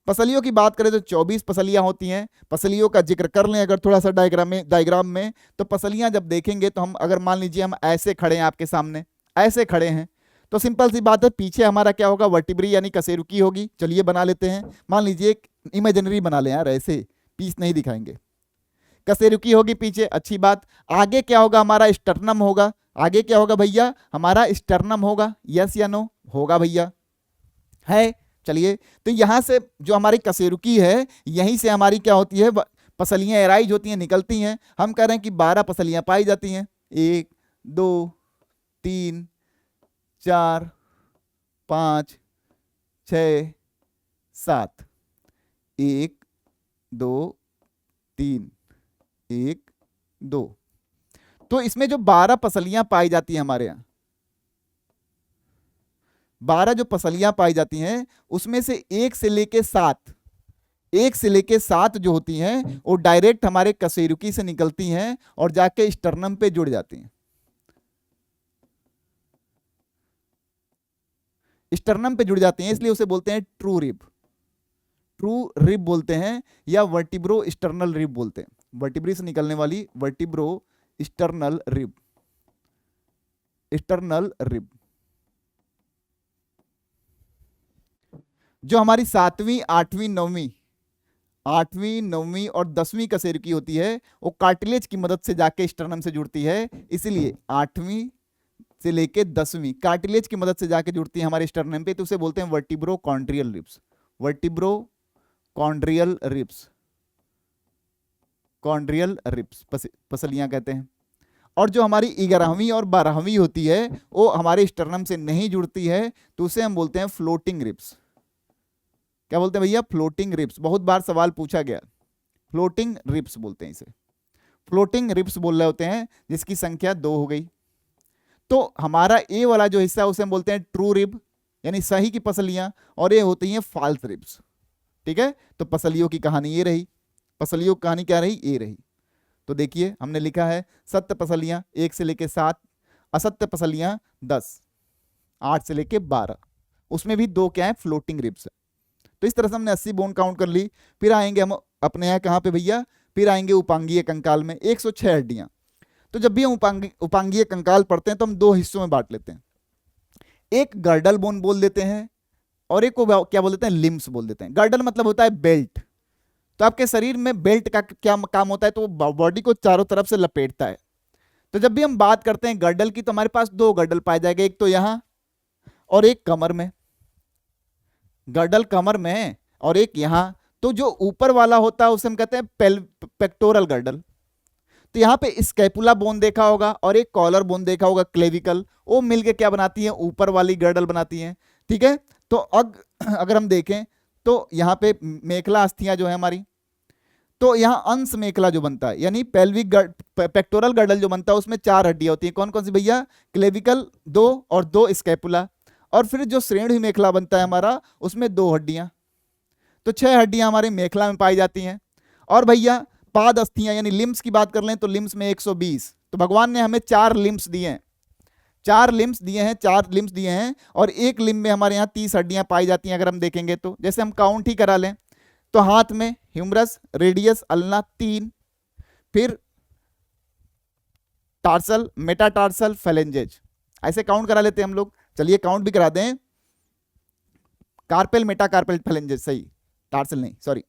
A: पसलियों की बात करें तो 24 पसलियां होती हैं। पसलियों का जिक्र कर लें अगर थोड़ा सा डायग्राम में, तो पसलियां जब देखेंगे तो हम अगर मान लीजिए हम ऐसे खड़े हैं आपके सामने, ऐसे खड़े हैं, तो सिंपल सी बात है पीछे हमारा क्या होगा, वर्टिब्री यानी कशेरुकी होगी। चलिए बना लेते हैं, मान लीजिए एक इमेजिनरी बना लें यार, ऐसे पीस नहीं दिखाएंगे। कशेरुकी होगी पीछे, अच्छी बात। आगे क्या होगा, हमारा स्टर्नम होगा। आगे क्या होगा भैया, हमारा स्टर्नम होगा। यस या नो, होगा भैया, है। चलिए, तो यहां से जो हमारी कशेरुकी है, यहीं से हमारी क्या होती है, पसलियां एराइज होती हैं, निकलती हैं। हम कह रहे हैं कि 12 पसलियां पाई जाती हैं। 1 2 3 4 5 6 7, 1 2 3 1 2। तो इसमें जो 12 पसलियां पाई जाती हैं हमारे यहाँ, 12 जो पसलियां पाई जाती हैं उसमें से 1 से लेके 7, 1 से लेके 7 जो होती हैं वो डायरेक्ट हमारे कशेरुकी से निकलती हैं और जाके स्टर्नम पे जुड़ जाती हैं। स्टर्नम पे जुड़ जाती हैं, इसलिए उसे बोलते हैं ट्रू रिब। ट्रू रिब बोलते हैं या वर्टिब्रो स्टर्नल रिब बोलते हैं। वर्टिब्री से निकलने वाली vertebro sternal rib, sternal rib. जो हमारी 7वीं 8वीं 9वीं 8वीं 9वीं और 10वीं कशेरुकी होती है वो कार्टिलेज की मदद से जाके स्टर्नम से जुड़ती है, इसलिए 8वीं से लेके 10वीं कार्टिलेज की मदद से जाके जुड़ती है हमारे स्टर्नम पे, तो उसे बोलते हैं vertebrochondral ribs. Vertebrochondral ribs, chondral ribs पसलियां कहते हैं। और जो हमारी 11वीं और 12वीं होती है वो हमारे स्टर्नम से नहीं जुड़ती है, तो उसे हम बोलते हैं फ्लोटिंग रिब्स। क्या बोलते हैं भैया, फ्लोटिंग रिब्स। बहुत बार सवाल पूछा गया, फ्लोटिंग रिब्स बोलते हैं इसे। फ्लोटिंग रिब्स बोल रहे होते हैं, जिसकी संख्या 2 हो गई। तो हमारा ए वाला जो हिस्सा है उसे हम बोलते हैं ट्रू रिब यानी सही की पसलियां, और ये होती हैं फॉल्स रिब्स। ठीक है, तो पसलियों की कहानी ये रही। पसलियों की कहानी क्या रही, ये रही। तो देखिए हमने लिखा है सत्य पसलियां 1 से लेके 7, असत्य पसलियां 10, 8 से लेके 12, उसमें भी 2 क्या है, फ्लोटिंग रिब्स है। तो इस तरह से हमने 80 बोन काउंट कर ली। फिर आएंगे हम अपने यहाँ कहाँ पे भैया, फिर आएंगे उपांगीय कंकाल में 106 हड्डियां। तो जब भी हम उपांगीय कंकाल पढ़ते हैं तो हम 2 हिस्सों में बांट लेते हैं, एक गर्डल बोन बोल देते हैं और एक को क्या बोल देते हैं, लिम्स बोल देते हैं। गर्डल मतलब होता है बेल्ट। तो आपके शरीर में बेल्ट का क्या काम होता है, तो वो बॉडी को चारों तरफ से लपेटता है। तो जब भी हम बात करते हैं गर्डल की तो हमारे पास 2 गर्डल पाए जाएंगे, एक तो यहां और एक कमर में। गर्डल कमर में और एक यहां। तो जो ऊपर वाला होता है उसे हम कहते हैं पेक्टोरल गर्डल। तो यहाँ पे स्कैपुला बोन देखा होगा और एक कॉलर बोन देखा होगा, क्लेविकल, वो मिलके क्या बनाती है, ऊपर वाली गर्डल बनाती हैं। ठीक है, तो अगर हम देखें तो यहाँ पे मेखला अस्थियां जो है हमारी, तो यहाँ अंश मेखला जो बनता है यानी पेल्विक पेक्टोरल गर्डल जो बनता है उसमें 4 हड्डियां होती हैं। कौन कौन सी भैया, क्लेविकल 2 और 2 स्कैपुला। और फिर जो श्रेणी मेखला बनता है हमारा उसमें 2 हड्डियां। तो 6 हड्डियां हमारे मेखला में पाई जाती हैं। और भैया पाद अस्थियां यानी लिम्स की बात कर लें तो लिम्स में 120। तो भगवान ने हमें 4 लिम्स दिए हैं, 4 लिम्स दिए हैं, 4 लिम्स दिए हैं। और एक लिम्ब में हमारे यहाँ 30 हड्डियां पाई जाती हैं। अगर हम देखेंगे तो जैसे हम काउंट ही करा लें तो हाथ में ह्यूमरस, रेडियस, अल्ना 3, फिर टार्सल, मेटाटार्सल, फेलेंजेज, ऐसे काउंट करा लेते हैं हम लोग। चलिए काउंट भी करा दें, कार्पेल, मेटाकार्पेल, फेलेंजेज, सही, टार्सल नहीं, सॉरी।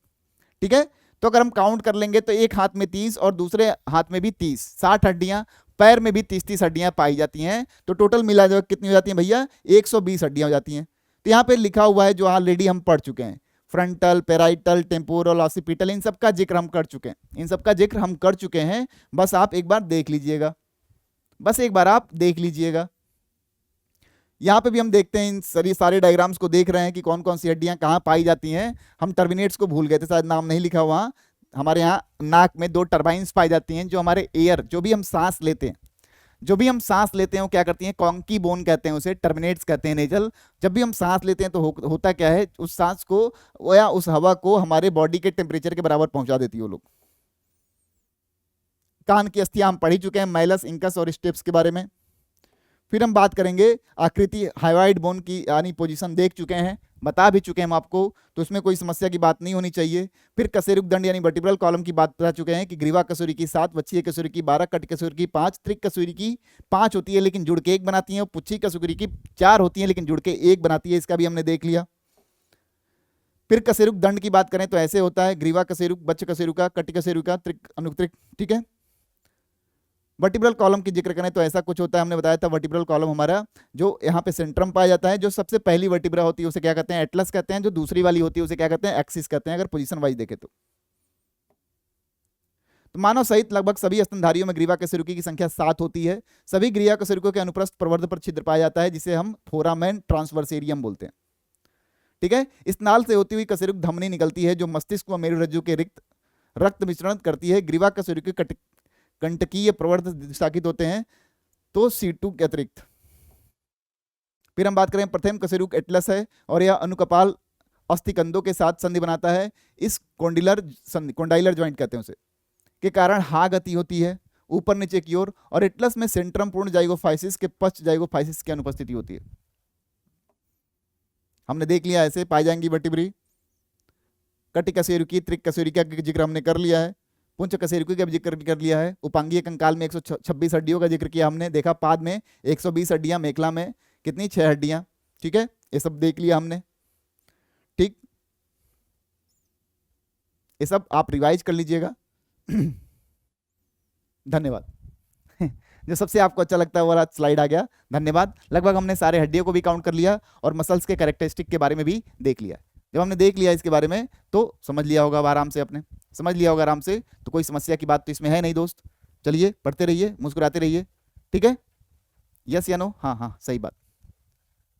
A: ठीक है, तो अगर हम काउंट कर लेंगे तो एक हाथ में 30 और दूसरे हाथ में भी 30, 60 हड्डियां। पैर में भी 30-30 हड्डियां पाई जाती हैं। तो टोटल मिला जो कितनी हो जाती हैं भैया, 120 हड्डियां हो जाती हैं। तो यहाँ पे लिखा हुआ है जो ऑलरेडी हम पढ़ चुके हैं, फ्रंटल, पेराइटल, टेम्पोरल, ऑसिपिटल, इन सब का जिक्र हम कर चुके हैं, इन सब का जिक्र हम कर चुके हैं। बस आप एक बार देख लीजिएगा, बस एक बार आप देख लीजिएगा। यहाँ पे भी हम देखते हैं, इन सारे डायग्राम्स को देख रहे हैं कि कौन कौन सी हड्डियां कहाँ पाई जाती हैं। हम टर्मिनेट्स को भूल गए थे, शायद नाम नहीं लिखा हुआ। हमारे यहाँ नाक में 2 टर्बाइंस पाई जाती हैं, जो हमारे एयर, जो भी हम सांस लेते हैं, वो क्या करती हैं, कॉन्की बोन कहते हैं उसे, टर्मिनेट्स कहते हैं नेजल। जब भी हम सांस लेते हैं तो होता क्या है, उस सांस को या उस हवा को हमारे बॉडी के टेम्परेचर के बराबर पहुंचा देती है वो लोग। कान की अस्थियां हम पढ़ ही चुके हैं, माइलस, इंकस और स्टेप्स के बारे में। फिर हम बात करेंगे आकृति, हाइवाइड बोन की यानी पोजीशन देख चुके हैं, बता भी चुके हैं हम आपको, तो इसमें कोई समस्या की बात नहीं होनी चाहिए। फिर कशेरुक दंड यानी वर्टिब्रल कॉलम की बात बता चुके हैं कि ग्रीवा कसूरी की 7, वच्छीय कसूरी की 12, कट कसूरी की 5, त्रिक कसूरी की 5 होती है लेकिन जुड़ के 1 बनाती है, और पुच्छी कसूरी की 4 होती है लेकिन जुड़ के 1 बनाती है। इसका भी हमने देख लिया। फिर कशेरुक दंड की बात करें तो ऐसे होता है, ग्रीवा कशेरुक, बच्च कशेरुका, कट कशेरुका, त्रिक, अनुत्रिक, ठीक है। वर्टिब्रल कॉलम की जिक्र करें तो ऐसा कुछ होता है, हमने बताया था वर्टिब्रल कॉलम हमारा जो यहाँ पे सेंट्रम पाया जाता है। जो सबसे पहली वर्टिब्रा होती है उसे क्या कहते हैं, एटलस कहते हैं। जो दूसरी वाली होती है उसे क्या कहते हैं, एक्सिस कहते हैं, अगर पोजीशन वाइज देखें तो। मानव सहित लगभग सभी स्तनधारियों में ग्रीवा कशेरुकी की संख्या 7 होती है। सभी ग्रीवा कशेरुकों के अनुप्रस्थ प्रवर्ध पर छिद्र पाया जाता है, जिसे हम फोरामेन ट्रांसवर्सेरियम बोलते हैं, ठीक है। इस नाल से होती हुई कशेरुक धमनी निकलती है जो मस्तिष्क व मेरुरज्जु के रक्त मिश्रण करती है। ग्रीवा कशेरुकी कंटकीय प्रवर्ध दिशाकित होते हैं, तो C2 के अतिरिक्त। फिर हम बात करें प्रथम कशेरुक एटलस है और यह अनुकपाल अस्थिकंदों के साथ संधि बनाता है। इस कोंडाइलर ज्वाइंट कहते हैं उसे, के कारण हा गति होती है ऊपर नीचे की ओर, और एटलस में सेंट्रम पूर्ण जाइगोफाइसिस के पश्च जाइगोफाइसिस की अनुपस्थिति होती है। हमने देख लिया ऐसे पाई जाएंगी वर्टिब्री। कटी कशेरुकी, त्रिक कशेरुकी का जिक्र हमने कर लिया है, पुंछ कशेरुकी का जिक्र कर लिया है। उपांगीय कंकाल में 126 हड्डियों का जिक्र किया हमने, देखा पाद में 120 हड्डियां, मेखला में कितनी 6 हड्डियां, ठीक है। ये सब देख लिया हमने, ठीक। ये सब आप रिवाइज कर लीजिएगा। धन्यवाद। जो सबसे आपको अच्छा लगता है वो वाला स्लाइड आ गया, धन्यवाद। लगभग हमने सारे हड्डियों को भी काउंट कर लिया और मसल्स के कैरेक्टरिस्टिक के बारे में भी देख लिया। जब हमने देख लिया इसके बारे में तो समझ लिया होगा आराम से, आपने समझ लिया होगा आराम से, तो कोई समस्या की बात तो इसमें है नहीं दोस्त। चलिए पढ़ते रहिए, मुस्कुराते रहिए, ठीक है। यस या नो, हाँ हाँ सही बात।